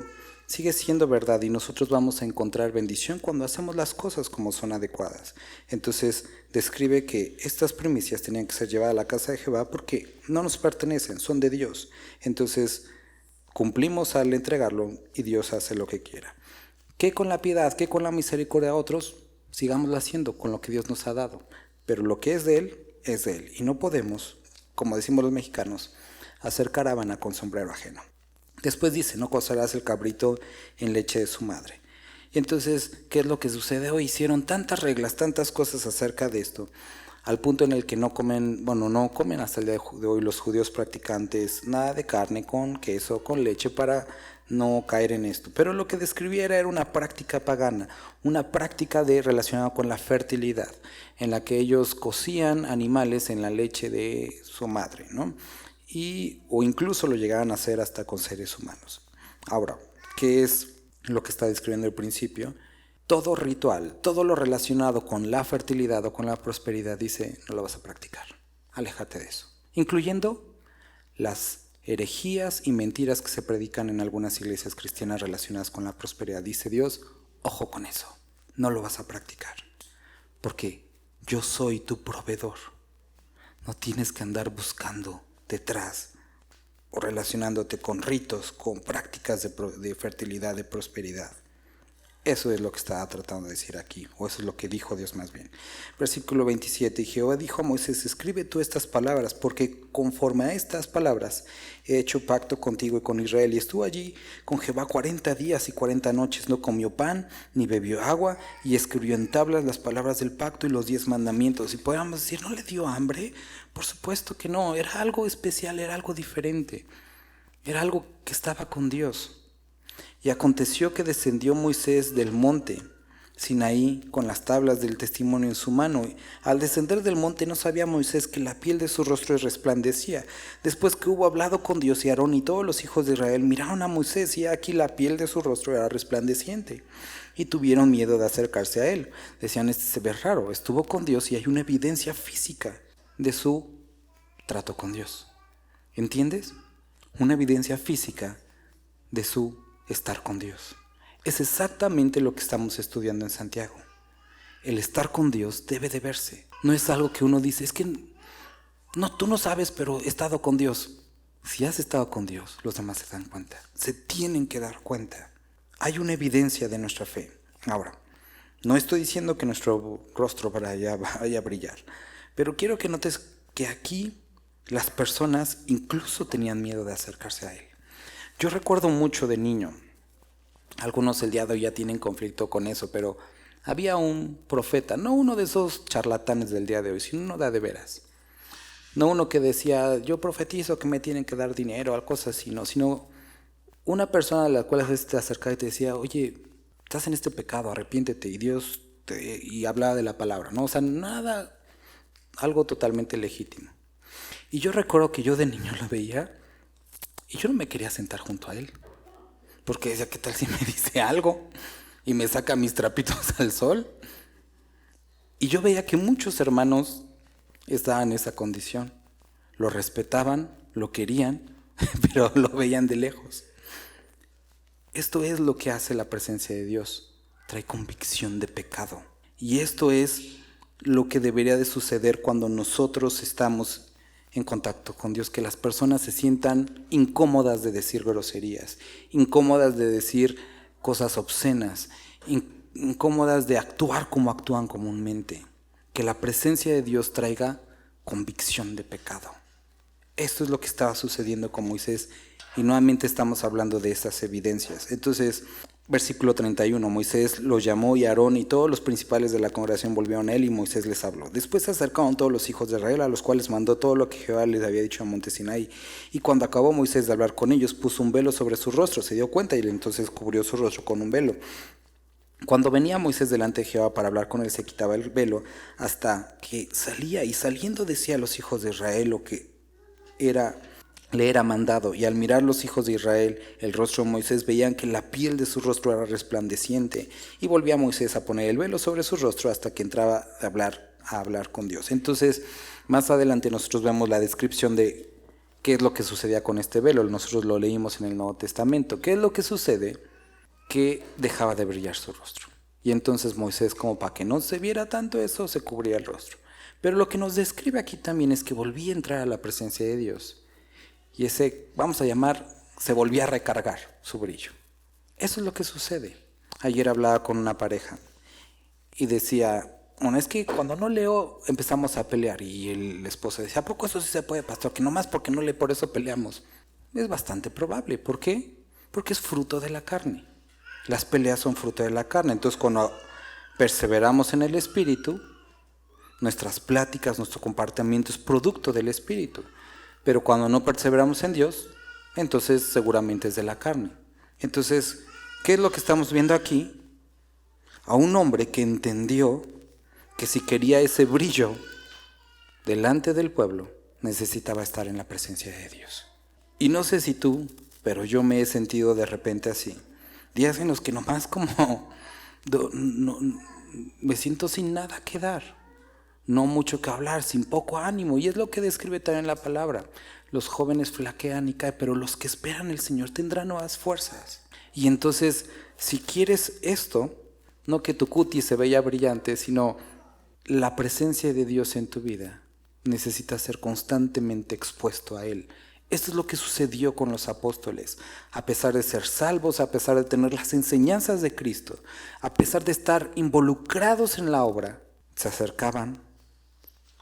sigue siendo verdad y nosotros vamos a encontrar bendición cuando hacemos las cosas como son adecuadas. Entonces describe que estas primicias tenían que ser llevadas a la casa de Jehová porque no nos pertenecen, son de Dios. Entonces cumplimos al entregarlo y Dios hace lo que quiera. ¿Qué con la piedad, qué con la misericordia a otros? Sigámoslo haciendo con lo que Dios nos ha dado. Pero lo que es de Él. Y no podemos, como decimos los mexicanos, hacer caravana con sombrero ajeno. Después dice, no cocerás el cabrito en leche de su madre. Y entonces, ¿qué es lo que sucede hoy? Hicieron tantas reglas, tantas cosas acerca de esto, al punto en el que no comen hasta el día de hoy los judíos practicantes nada de carne con queso, con leche, para no caer en esto. Pero lo que describiera era una práctica pagana, una práctica relacionada con la fertilidad, en la que ellos cocían animales en la leche de su madre, ¿no? O incluso lo llegaban a hacer hasta con seres humanos. Ahora, ¿qué es lo que está describiendo al principio? Todo ritual, todo lo relacionado con la fertilidad o con la prosperidad, dice, no lo vas a practicar. Aléjate de eso. Incluyendo las herejías y mentiras que se predican en algunas iglesias cristianas relacionadas con la prosperidad. Dice Dios, ojo con eso, no lo vas a practicar. Porque yo soy tu proveedor. No tienes que andar buscando detrás o relacionándote con ritos, con prácticas de fertilidad, de prosperidad. Eso es lo que estaba tratando de decir aquí, o eso es lo que dijo Dios más bien. Versículo 27, y Jehová dijo a Moisés, escribe tú estas palabras, porque conforme a estas palabras he hecho pacto contigo y con Israel. Y estuvo allí con Jehová 40 días y 40 noches, no comió pan, ni bebió agua, y escribió en tablas las palabras del pacto y los 10 mandamientos. Y podríamos decir, ¿no le dio hambre? Por supuesto que no, era algo especial, era algo diferente, era algo que estaba con Dios. Y aconteció que descendió Moisés del monte Sinaí con las tablas del testimonio en su mano. Al descender del monte no sabía Moisés que la piel de su rostro resplandecía. Después que hubo hablado con Dios, y Aarón y todos los hijos de Israel miraron a Moisés, y aquí la piel de su rostro era resplandeciente. Y tuvieron miedo de acercarse a él. Decían, este se ve raro, estuvo con Dios y hay una evidencia física de su trato con Dios. ¿Entiendes? Una evidencia física de su estar con Dios. Es exactamente lo que estamos estudiando en Santiago. El estar con Dios debe de verse. No es algo que uno dice, es que no, tú no sabes, pero he estado con Dios. Si has estado con Dios, los demás se dan cuenta. Se tienen que dar cuenta. Hay una evidencia de nuestra fe. Ahora, no estoy diciendo que nuestro rostro vaya a brillar, pero quiero que notes que aquí las personas incluso tenían miedo de acercarse a Él. Yo recuerdo mucho de niño, algunos el día de hoy ya tienen conflicto con eso, pero había un profeta, no uno de esos charlatanes del día de hoy, sino uno de veras. No uno que decía, yo profetizo que me tienen que dar dinero, algo así, no, sino una persona a la cual a veces te acercaba y te decía, oye, estás en este pecado, arrepiéntete, y hablaba de la palabra, ¿no? O sea, nada, algo totalmente legítimo. Y yo recuerdo que yo de niño lo veía y yo no me quería sentar junto a él, porque decía, ¿qué tal si me dice algo y me saca mis trapitos al sol? Y yo veía que muchos hermanos estaban en esa condición. Lo respetaban, lo querían, pero lo veían de lejos. Esto es lo que hace la presencia de Dios. Trae convicción de pecado. Y esto es lo que debería de suceder cuando nosotros estamos en contacto con Dios, que las personas se sientan incómodas de decir groserías, incómodas de decir cosas obscenas, incómodas de actuar como actúan comúnmente. Que la presencia de Dios traiga convicción de pecado. Esto es lo que estaba sucediendo con Moisés y nuevamente estamos hablando de esas evidencias. Entonces, versículo 31, Moisés los llamó y Aarón y todos los principales de la congregación volvieron a él y Moisés les habló. Después se acercaron todos los hijos de Israel, a los cuales mandó todo lo que Jehová les había dicho en monte Sinaí. Y cuando acabó Moisés de hablar con ellos, puso un velo sobre su rostro, se dio cuenta y entonces cubrió su rostro con un velo. Cuando venía Moisés delante de Jehová para hablar con él, se quitaba el velo hasta que salía, y saliendo decía a los hijos de Israel lo que le era mandado. Y al mirar los hijos de Israel el rostro de Moisés, veían que la piel de su rostro era resplandeciente. Y volvía Moisés a poner el velo sobre su rostro hasta que entraba a hablar con Dios. Entonces, más adelante nosotros vemos la descripción de qué es lo que sucedía con este velo. Nosotros lo leímos en el Nuevo Testamento. ¿Qué es lo que sucede? Que dejaba de brillar su rostro. Y entonces Moisés, como para que no se viera tanto eso, se cubría el rostro. Pero lo que nos describe aquí también es que volvía a entrar a la presencia de Dios. Y ese, vamos a llamar, se volvía a recargar su brillo. Eso es lo que sucede. Ayer hablaba con una pareja y decía, bueno, es que cuando no leo empezamos a pelear. Y el esposo decía, ¿a poco eso sí se puede, pastor? Que nomás porque no lee por eso peleamos. Es bastante probable. ¿Por qué? Porque es fruto de la carne. Las peleas son fruto de la carne. Entonces, cuando perseveramos en el Espíritu, nuestras pláticas, nuestro comportamiento es producto del Espíritu. Pero cuando no perseveramos en Dios, entonces seguramente es de la carne. Entonces, ¿qué es lo que estamos viendo aquí? A un hombre que entendió que si quería ese brillo delante del pueblo, necesitaba estar en la presencia de Dios. Y no sé si tú, pero yo me he sentido de repente así. Días en los que nomás como me siento sin nada que dar, no mucho que hablar, sin poco ánimo. Y es lo que describe también la palabra. Los jóvenes flaquean y caen, pero los que esperan el Señor tendrán nuevas fuerzas. Y entonces, si quieres esto, no que tu cutis se vea brillante, sino la presencia de Dios en tu vida, necesitas ser constantemente expuesto a Él. Esto es lo que sucedió con los apóstoles. A pesar de ser salvos, a pesar de tener las enseñanzas de Cristo, a pesar de estar involucrados en la obra, se acercaban,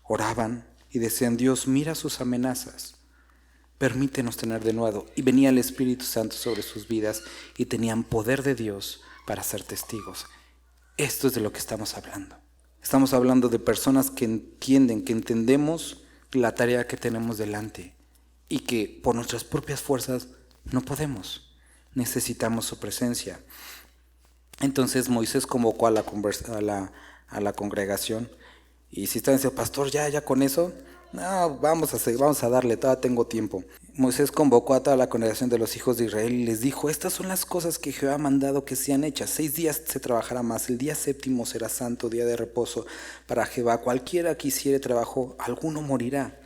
oraban y decían, Dios, mira sus amenazas, permítenos tener de nuevo. Y venía el Espíritu Santo sobre sus vidas y tenían poder de Dios para ser testigos. Esto es de lo que estamos hablando. Estamos hablando de personas que entienden, que entendemos la tarea que tenemos delante y que por nuestras propias fuerzas no podemos. Necesitamos su presencia. Entonces Moisés convocó a la congregación. Y si están diciendo, pastor, ya con eso, no, vamos a darle, todavía tengo tiempo. Moisés convocó a toda la congregación de los hijos de Israel y les dijo, estas son las cosas que Jehová ha mandado que sean hechas. 6 días se trabajará más, el día 7º será santo, día de reposo para Jehová. Cualquiera que hiciere trabajo, alguno morirá.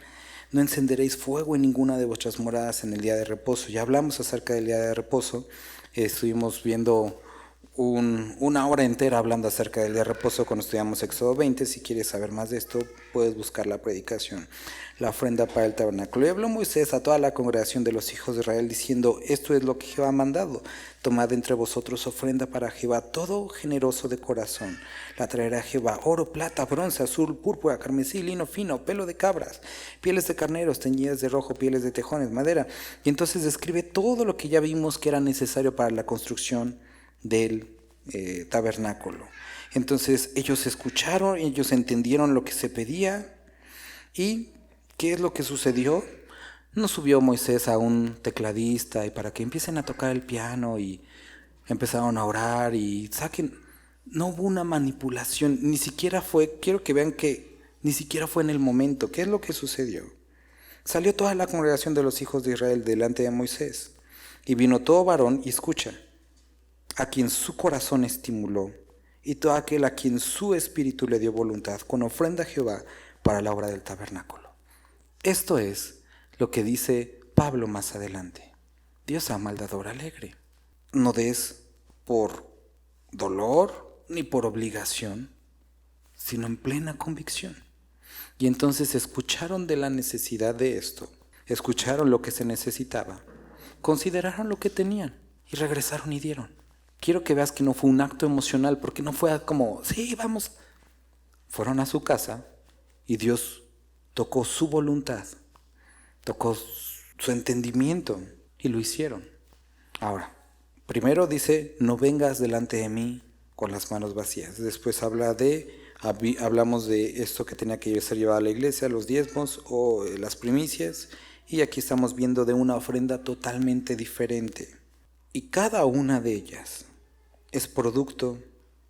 No encenderéis fuego en ninguna de vuestras moradas en el día de reposo. Ya hablamos acerca del día de reposo, estuvimos viendo una hora entera hablando acerca del día de reposo cuando estudiamos Éxodo 20. Si quieres saber más de esto, puedes buscar la predicación. La ofrenda para el tabernáculo. Y habló Moisés a toda la congregación de los hijos de Israel diciendo, esto es lo que Jehová ha mandado. Tomad entre vosotros ofrenda para Jehová, todo generoso de corazón. La traerá Jehová, oro, plata, bronce, azul, púrpura, carmesí, lino fino, pelo de cabras, pieles de carneros, teñidas de rojo, pieles de tejones, madera. Y entonces describe todo lo que ya vimos que era necesario para la construcción del tabernáculo. Entonces ellos escucharon, ellos entendieron lo que se pedía. ¿Y qué es lo que sucedió? No subió Moisés a un tecladista y para que empiecen a tocar el piano y empezaron a orar y saquen. No hubo una manipulación, ni siquiera fue, quiero que vean que ni siquiera fue en el momento. ¿Qué es lo que sucedió? Salió toda la congregación de los hijos de Israel delante de Moisés, y vino todo varón, y escucha, a quien su corazón estimuló, y todo aquel a quien su espíritu le dio voluntad, con ofrenda a Jehová para la obra del tabernáculo. Esto es lo que dice Pablo más adelante. Dios ama al dador alegre. No des por dolor ni por obligación, sino en plena convicción. Y entonces escucharon de la necesidad de esto, escucharon lo que se necesitaba, consideraron lo que tenían y regresaron y dieron. Quiero que veas que no fue un acto emocional, porque no fue como, sí, vamos. Fueron a su casa y Dios tocó su voluntad, tocó su entendimiento y lo hicieron. Ahora, primero dice, no vengas delante de mí con las manos vacías. Después hablamos de esto que tenía que ser llevado a la iglesia, los diezmos o las primicias. Y aquí estamos viendo de una ofrenda totalmente diferente. Y cada una de ellas es producto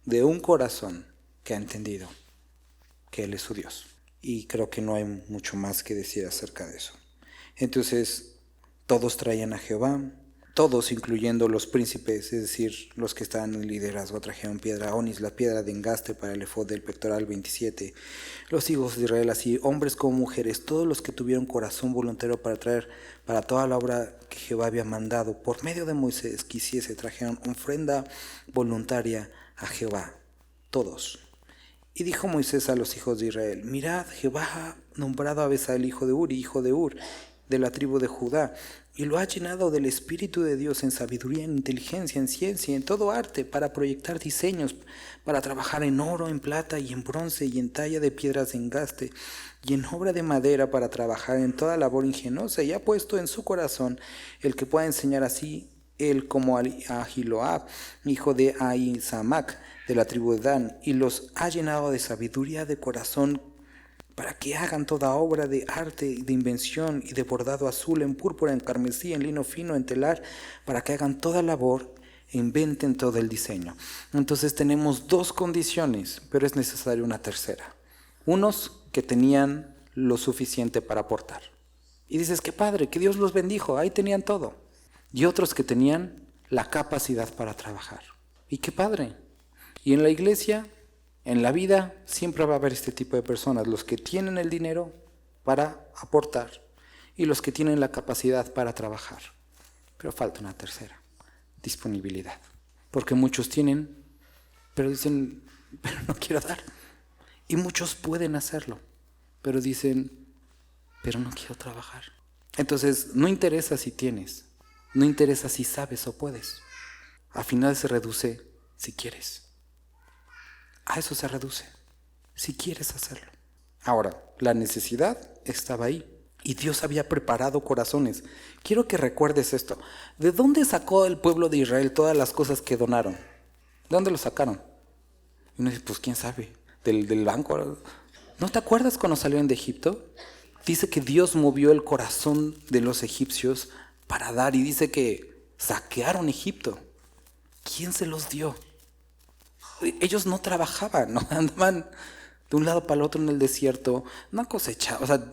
de un corazón que ha entendido que Él es su Dios. Y creo que no hay mucho más que decir acerca de eso. Entonces, todos traían a Jehová, todos, incluyendo los príncipes, es decir, los que estaban en liderazgo, trajeron piedra onis, la piedra de engaste para el efod del pectoral 27. Los hijos de Israel, así hombres como mujeres, todos los que tuvieron corazón voluntario para traer para toda la obra que Jehová había mandado por medio de Moisés que hiciese, trajeron ofrenda voluntaria a Jehová, todos. Y dijo Moisés a los hijos de Israel, mirad, Jehová ha nombrado a Besaleel hijo de Uri, hijo de Ur, de la tribu de Judá, y lo ha llenado del Espíritu de Dios en sabiduría, en inteligencia, en ciencia, en todo arte, para proyectar diseños, para trabajar en oro, en plata y en bronce, y en talla de piedras de engaste, y en obra de madera, para trabajar en toda labor ingeniosa, y ha puesto en su corazón el que pueda enseñar así, él como a Ahiloab, hijo de Ahisamac, de la tribu de Dan, y los ha llenado de sabiduría de corazón, para que hagan toda obra de arte, de invención y de bordado azul, en púrpura, en carmesí, en lino fino, en telar, para que hagan toda labor e inventen todo el diseño. Entonces tenemos dos condiciones, pero es necesaria una tercera. Unos que tenían lo suficiente para aportar. Y dices, qué padre, que Dios los bendijo, ahí tenían todo. Y otros que tenían la capacidad para trabajar. Y qué padre. Y en la iglesia, en la vida, siempre va a haber este tipo de personas, los que tienen el dinero para aportar y los que tienen la capacidad para trabajar. Pero falta una tercera, disponibilidad. Porque muchos tienen, pero dicen, pero no quiero dar. Y muchos pueden hacerlo, pero dicen, pero no quiero trabajar. Entonces, no interesa si tienes, no interesa si sabes o puedes. Al final se reduce si quieres. A eso se reduce, si quieres hacerlo. Ahora, la necesidad estaba ahí y Dios había preparado corazones. Quiero que recuerdes esto. ¿De dónde sacó el pueblo de Israel todas las cosas que donaron? ¿De dónde lo sacaron? Y uno dice, pues quién sabe, del banco. ¿No te acuerdas cuando salieron de Egipto? Dice que Dios movió el corazón de los egipcios para dar y dice que saquearon Egipto. ¿Quién se los dio? Ellos no trabajaban, ¿no? Andaban de un lado para el otro en el desierto, no cosechaban, o sea,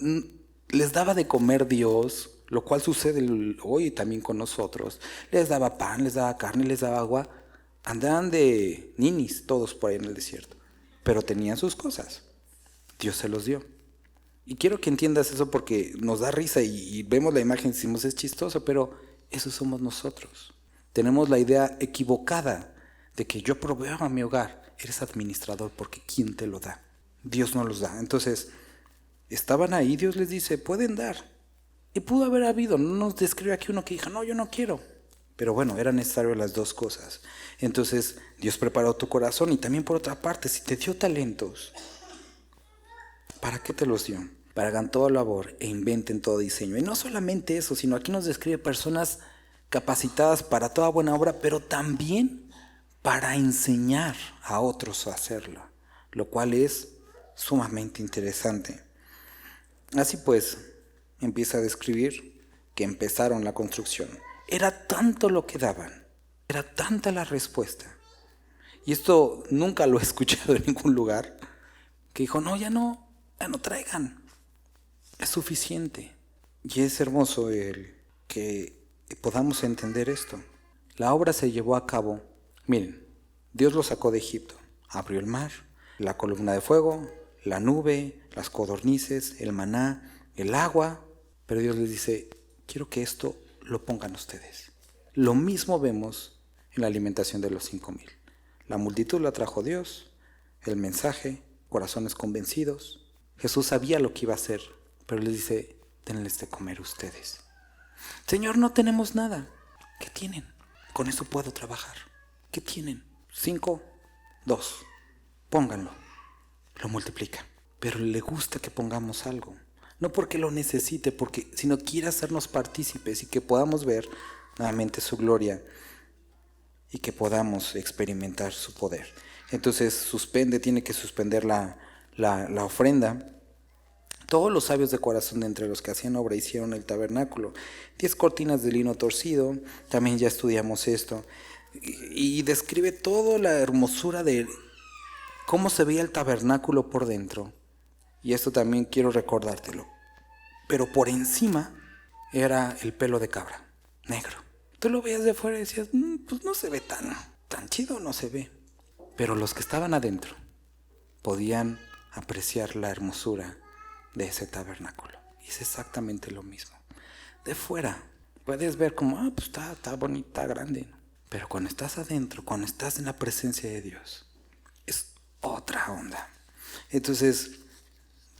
les daba de comer Dios, lo cual sucede hoy también con nosotros. Les daba pan, les daba carne, les daba agua. Andaban de ninis todos por ahí en el desierto, pero tenían sus cosas. Dios se los dio. Y quiero que entiendas eso porque nos da risa y vemos la imagen y decimos es chistoso, pero eso somos nosotros. Tenemos la idea equivocada de que yo proveo a mi hogar. Eres administrador porque ¿quién te lo da? Dios no los da. Entonces, estaban ahí, Dios les dice, pueden dar. Y pudo haber habido, no nos describe aquí uno que dijo, no, yo no quiero. Pero bueno, eran necesarias las dos cosas. Entonces, Dios preparó tu corazón y también por otra parte, si te dio talentos, ¿para qué te los dio? Para hagan toda labor e inventen todo diseño. Y no solamente eso, sino aquí nos describe personas capacitadas para toda buena obra, pero también para enseñar a otros a hacerlo, lo cual es sumamente interesante. Así pues, empieza a describir que empezaron la construcción. Era tanto lo que daban, era tanta la respuesta. Y esto nunca lo he escuchado en ningún lugar, que dijo, no, ya no traigan, es suficiente. Y es hermoso el que podamos entender esto. La obra se llevó a cabo. Miren, Dios lo sacó de Egipto, abrió el mar, la columna de fuego, la nube, las codornices, el maná, el agua, pero Dios les dice, quiero que esto lo pongan ustedes. Lo mismo vemos en la alimentación de los 5,000. La multitud la trajo Dios, el mensaje, corazones convencidos. Jesús sabía lo que iba a hacer, pero les dice, denles de comer ustedes. Señor, no tenemos nada. ¿Qué tienen? Con eso puedo trabajar. ¿Qué tienen? 5, 2. Pónganlo. Lo multiplica. Pero le gusta que pongamos algo. No porque lo necesite, sino quiere hacernos partícipes y que podamos ver nuevamente su gloria y que podamos experimentar su poder. Entonces tiene que suspender la ofrenda. Todos los sabios de corazón de entre los que hacían obra hicieron el tabernáculo. 10 cortinas de lino torcido, también ya estudiamos esto. Y describe toda la hermosura de cómo se veía el tabernáculo por dentro. Y esto también quiero recordártelo. Pero por encima era el pelo de cabra, negro. Tú lo veías de afuera y decías, pues no se ve tan chido, no se ve. Pero los que estaban adentro podían apreciar la hermosura de ese tabernáculo. Y es exactamente lo mismo. De fuera puedes ver como, pues está bonita, grande. Pero cuando estás adentro, cuando estás en la presencia de Dios, es otra onda. Entonces,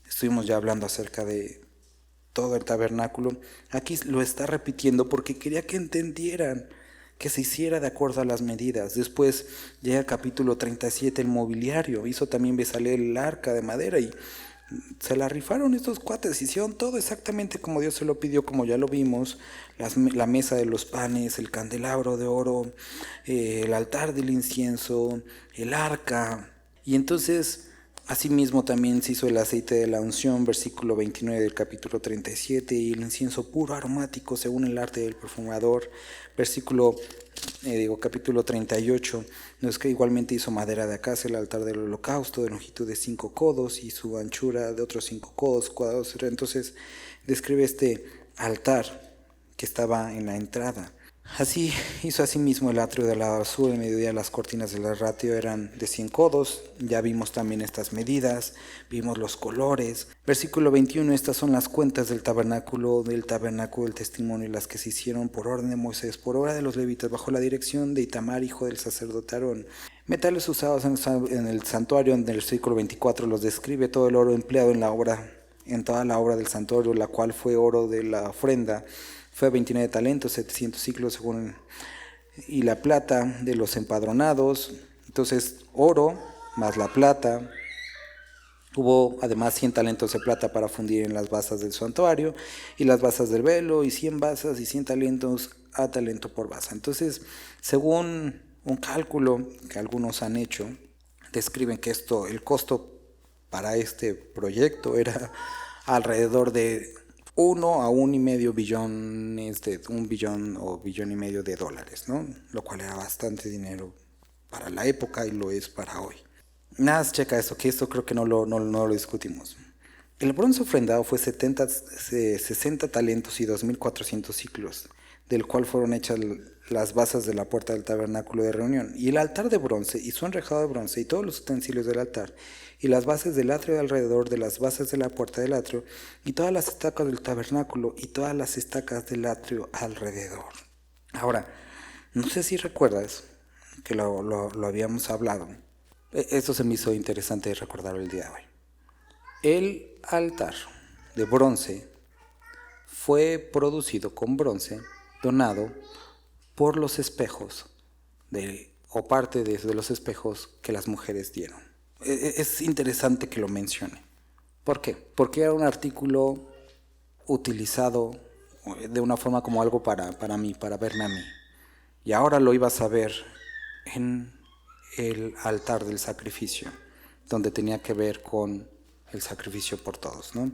estuvimos ya hablando acerca de todo el tabernáculo. Aquí lo está repitiendo porque quería que entendieran, que se hiciera de acuerdo a las medidas. Después llega el capítulo 37, el mobiliario. Hizo también Bezaleel el arca de madera y se la rifaron estos cuates, hicieron todo exactamente como Dios se lo pidió, como ya lo vimos, la mesa de los panes, el candelabro de oro, el altar del incienso, el arca. Y entonces, asimismo también se hizo el aceite de la unción, versículo 29 del capítulo 37, y el incienso puro aromático según el arte del perfumador, capítulo 38, no es que igualmente hizo madera de acacia el altar del holocausto de longitud de 5 codos y su anchura de otros 5 codos cuadrados. Entonces describe este altar que estaba en la entrada. Así hizo asimismo el atrio del lado sur, en mediodía las cortinas del ratio eran de 100 codos, ya vimos también estas medidas, vimos los colores. Versículo 21, estas son las cuentas del tabernáculo del testimonio, las que se hicieron por orden de Moisés, por obra de los levitas, bajo la dirección de Itamar, hijo del sacerdote Aarón. Metales usados en el santuario, en el versículo 24 los describe todo el oro empleado en toda la obra del santuario, la cual fue oro de la ofrenda. Fue 29 talentos, 700 ciclos y la plata de los empadronados. Entonces, oro más la plata. Hubo además 100 talentos de plata para fundir en las basas del santuario y las basas del velo, y 100 basas y 100 talentos a talento por basa. Entonces, según un cálculo que algunos han hecho, describen que el costo para este proyecto era alrededor de 1 a 1,5 billones de $1 billón o $1,5 billones de dólares, ¿no? Lo cual era bastante dinero para la época y lo es para hoy. Nada, checa esto, que esto creo que no lo discutimos. El bronce ofrendado fue 60 talentos y 2,400 ciclos, del cual fueron hechas las basas de la puerta del tabernáculo de reunión, y el altar de bronce, y su enrejado de bronce, y todos los utensilios del altar, y las bases del atrio de alrededor de las bases de la puerta del atrio, y todas las estacas del tabernáculo, y todas las estacas del atrio alrededor. Ahora, no sé si recuerdas que lo habíamos hablado. Esto se me hizo interesante recordar el día de hoy. El altar de bronce fue producido con bronce donado por los espejos o parte de los espejos que las mujeres dieron. Es interesante que lo mencione. ¿Por qué? Porque era un artículo utilizado de una forma como algo para mí, para verme a mí. Y ahora lo ibas a ver en el altar del sacrificio, donde tenía que ver con el sacrificio por todos, ¿no?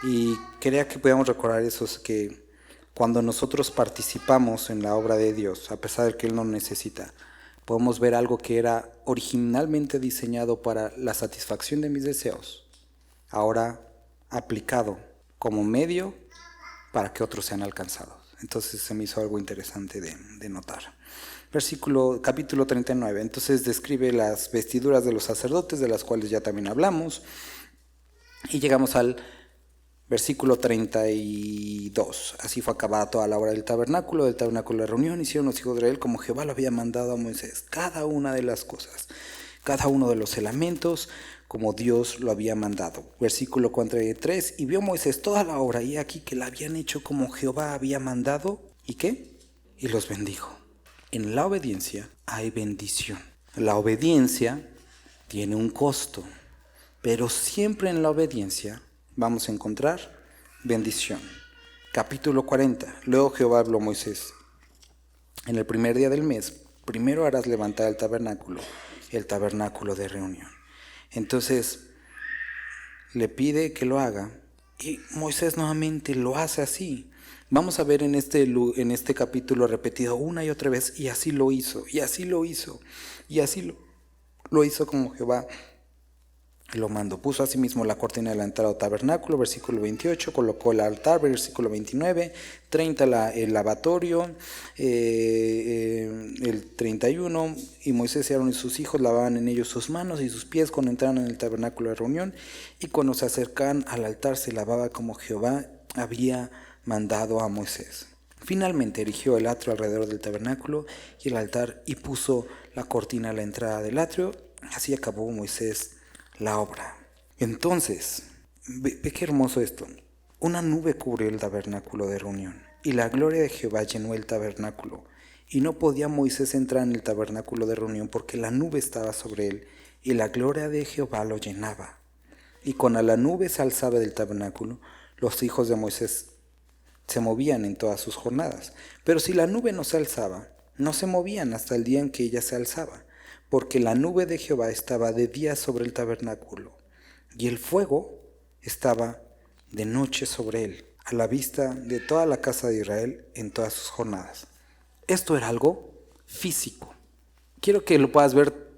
Y quería que pudiéramos recordar eso, que cuando nosotros participamos en la obra de Dios, a pesar de que Él no necesita, podemos ver algo que era originalmente diseñado para la satisfacción de mis deseos, ahora aplicado como medio para que otros sean alcanzados. Entonces se me hizo algo interesante de notar. Capítulo 39. Entonces describe las vestiduras de los sacerdotes, de las cuales ya también hablamos. Y llegamos al versículo 32. Así fue acabada toda la obra del tabernáculo de reunión. Hicieron los hijos de Israel como Jehová lo había mandado a Moisés. Cada una de las cosas, cada uno de los elementos, como Dios lo había mandado. Versículo 43. Y vio Moisés toda la obra, y aquí que la habían hecho como Jehová había mandado. ¿Y qué? Y los bendijo. En la obediencia hay bendición. La obediencia tiene un costo, pero siempre en la obediencia vamos a encontrar bendición. Capítulo 40. Luego Jehová habló a Moisés: en el primer día del mes, primero harás levantar el tabernáculo de reunión. Entonces le pide que lo haga, y Moisés nuevamente lo hace así. Vamos a ver en este capítulo repetido una y otra vez: y así lo hizo, y así lo hizo, y así lo hizo como Jehová lo mandó. Puso asimismo la cortina de la entrada al tabernáculo, versículo 28, colocó el altar, versículo 29, 30 el lavatorio, el 31, y Moisés y Aarón y sus hijos lavaban en ellos sus manos y sus pies cuando entraban en el tabernáculo de reunión, y cuando se acercaban al altar se lavaba como Jehová había mandado a Moisés. Finalmente erigió el atrio alrededor del tabernáculo y el altar, y puso la cortina a la entrada del atrio. Así acabó Moisés la obra. Entonces, ve qué hermoso esto. Una nube cubrió el tabernáculo de reunión, y la gloria de Jehová llenó el tabernáculo. Y no podía Moisés entrar en el tabernáculo de reunión, porque la nube estaba sobre él, y la gloria de Jehová lo llenaba. Y cuando la nube se alzaba del tabernáculo, los hijos de Moisés se movían en todas sus jornadas. Pero si la nube no se alzaba, no se movían hasta el día en que ella se alzaba, porque la nube de Jehová estaba de día sobre el tabernáculo, y el fuego estaba de noche sobre él, a la vista de toda la casa de Israel en todas sus jornadas. Esto era algo físico. Quiero que lo puedas ver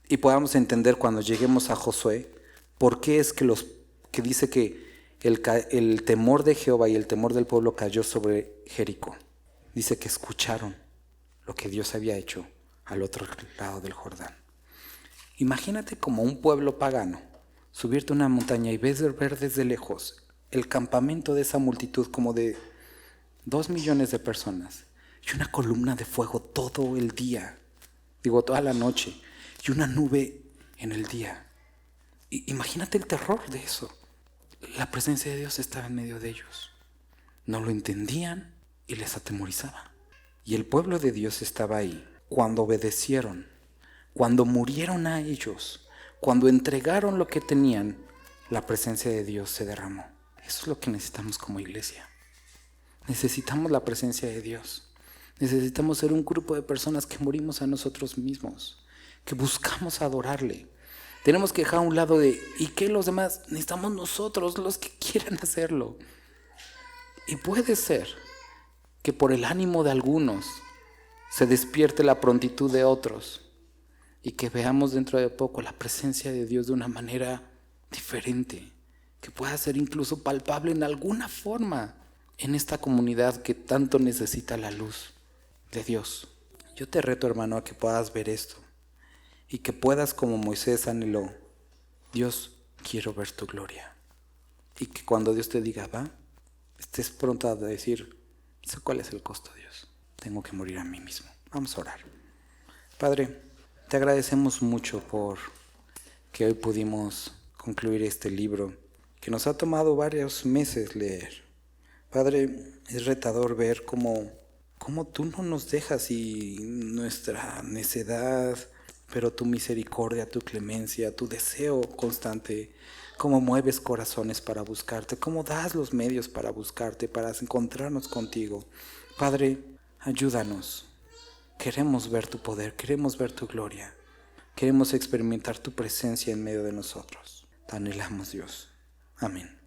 y podamos entender cuando lleguemos a Josué, por qué es que dice que el temor de Jehová y el temor del pueblo cayó sobre Jericó. Dice que escucharon lo que Dios había hecho al otro lado del Jordán. Imagínate como un pueblo pagano subirte a una montaña y ver desde lejos el campamento de esa multitud como de 2 millones de personas, y una columna de fuego todo el día, toda la noche, y una nube en el día. Imagínate el terror de eso. La presencia de Dios estaba en medio de ellos. No lo entendían y les atemorizaba. Y el pueblo de Dios estaba ahí cuando obedecieron, cuando murieron a ellos, cuando entregaron lo que tenían. La presencia de Dios se derramó. Eso es lo que necesitamos como iglesia. Necesitamos la presencia de Dios. Necesitamos ser un grupo de personas que morimos a nosotros mismos, que buscamos adorarle. Tenemos que dejar a un lado ¿y qué los demás? Necesitamos nosotros, los que quieran hacerlo. Y puede ser que por el ánimo de algunos se despierte la prontitud de otros, y que veamos dentro de poco la presencia de Dios de una manera diferente, que pueda ser incluso palpable en alguna forma en esta comunidad que tanto necesita la luz de Dios. Yo te reto, hermano, a que puedas ver esto y que puedas, como Moisés anheló: Dios, quiero ver tu gloria. Y que cuando Dios te diga va, estés pronto a decir: sé cuál es el costo, Dios. Tengo que morir a mí mismo. Vamos a orar. Padre, te agradecemos mucho por que hoy pudimos concluir este libro que nos ha tomado varios meses leer. Padre, es retador ver cómo tú no nos dejas, y nuestra necedad, pero tu misericordia, tu clemencia, tu deseo constante, cómo mueves corazones para buscarte, cómo das los medios para buscarte, para encontrarnos contigo. Padre, ayúdanos. Queremos ver tu poder, queremos ver tu gloria, queremos experimentar tu presencia en medio de nosotros. Te anhelamos, Dios. Amén.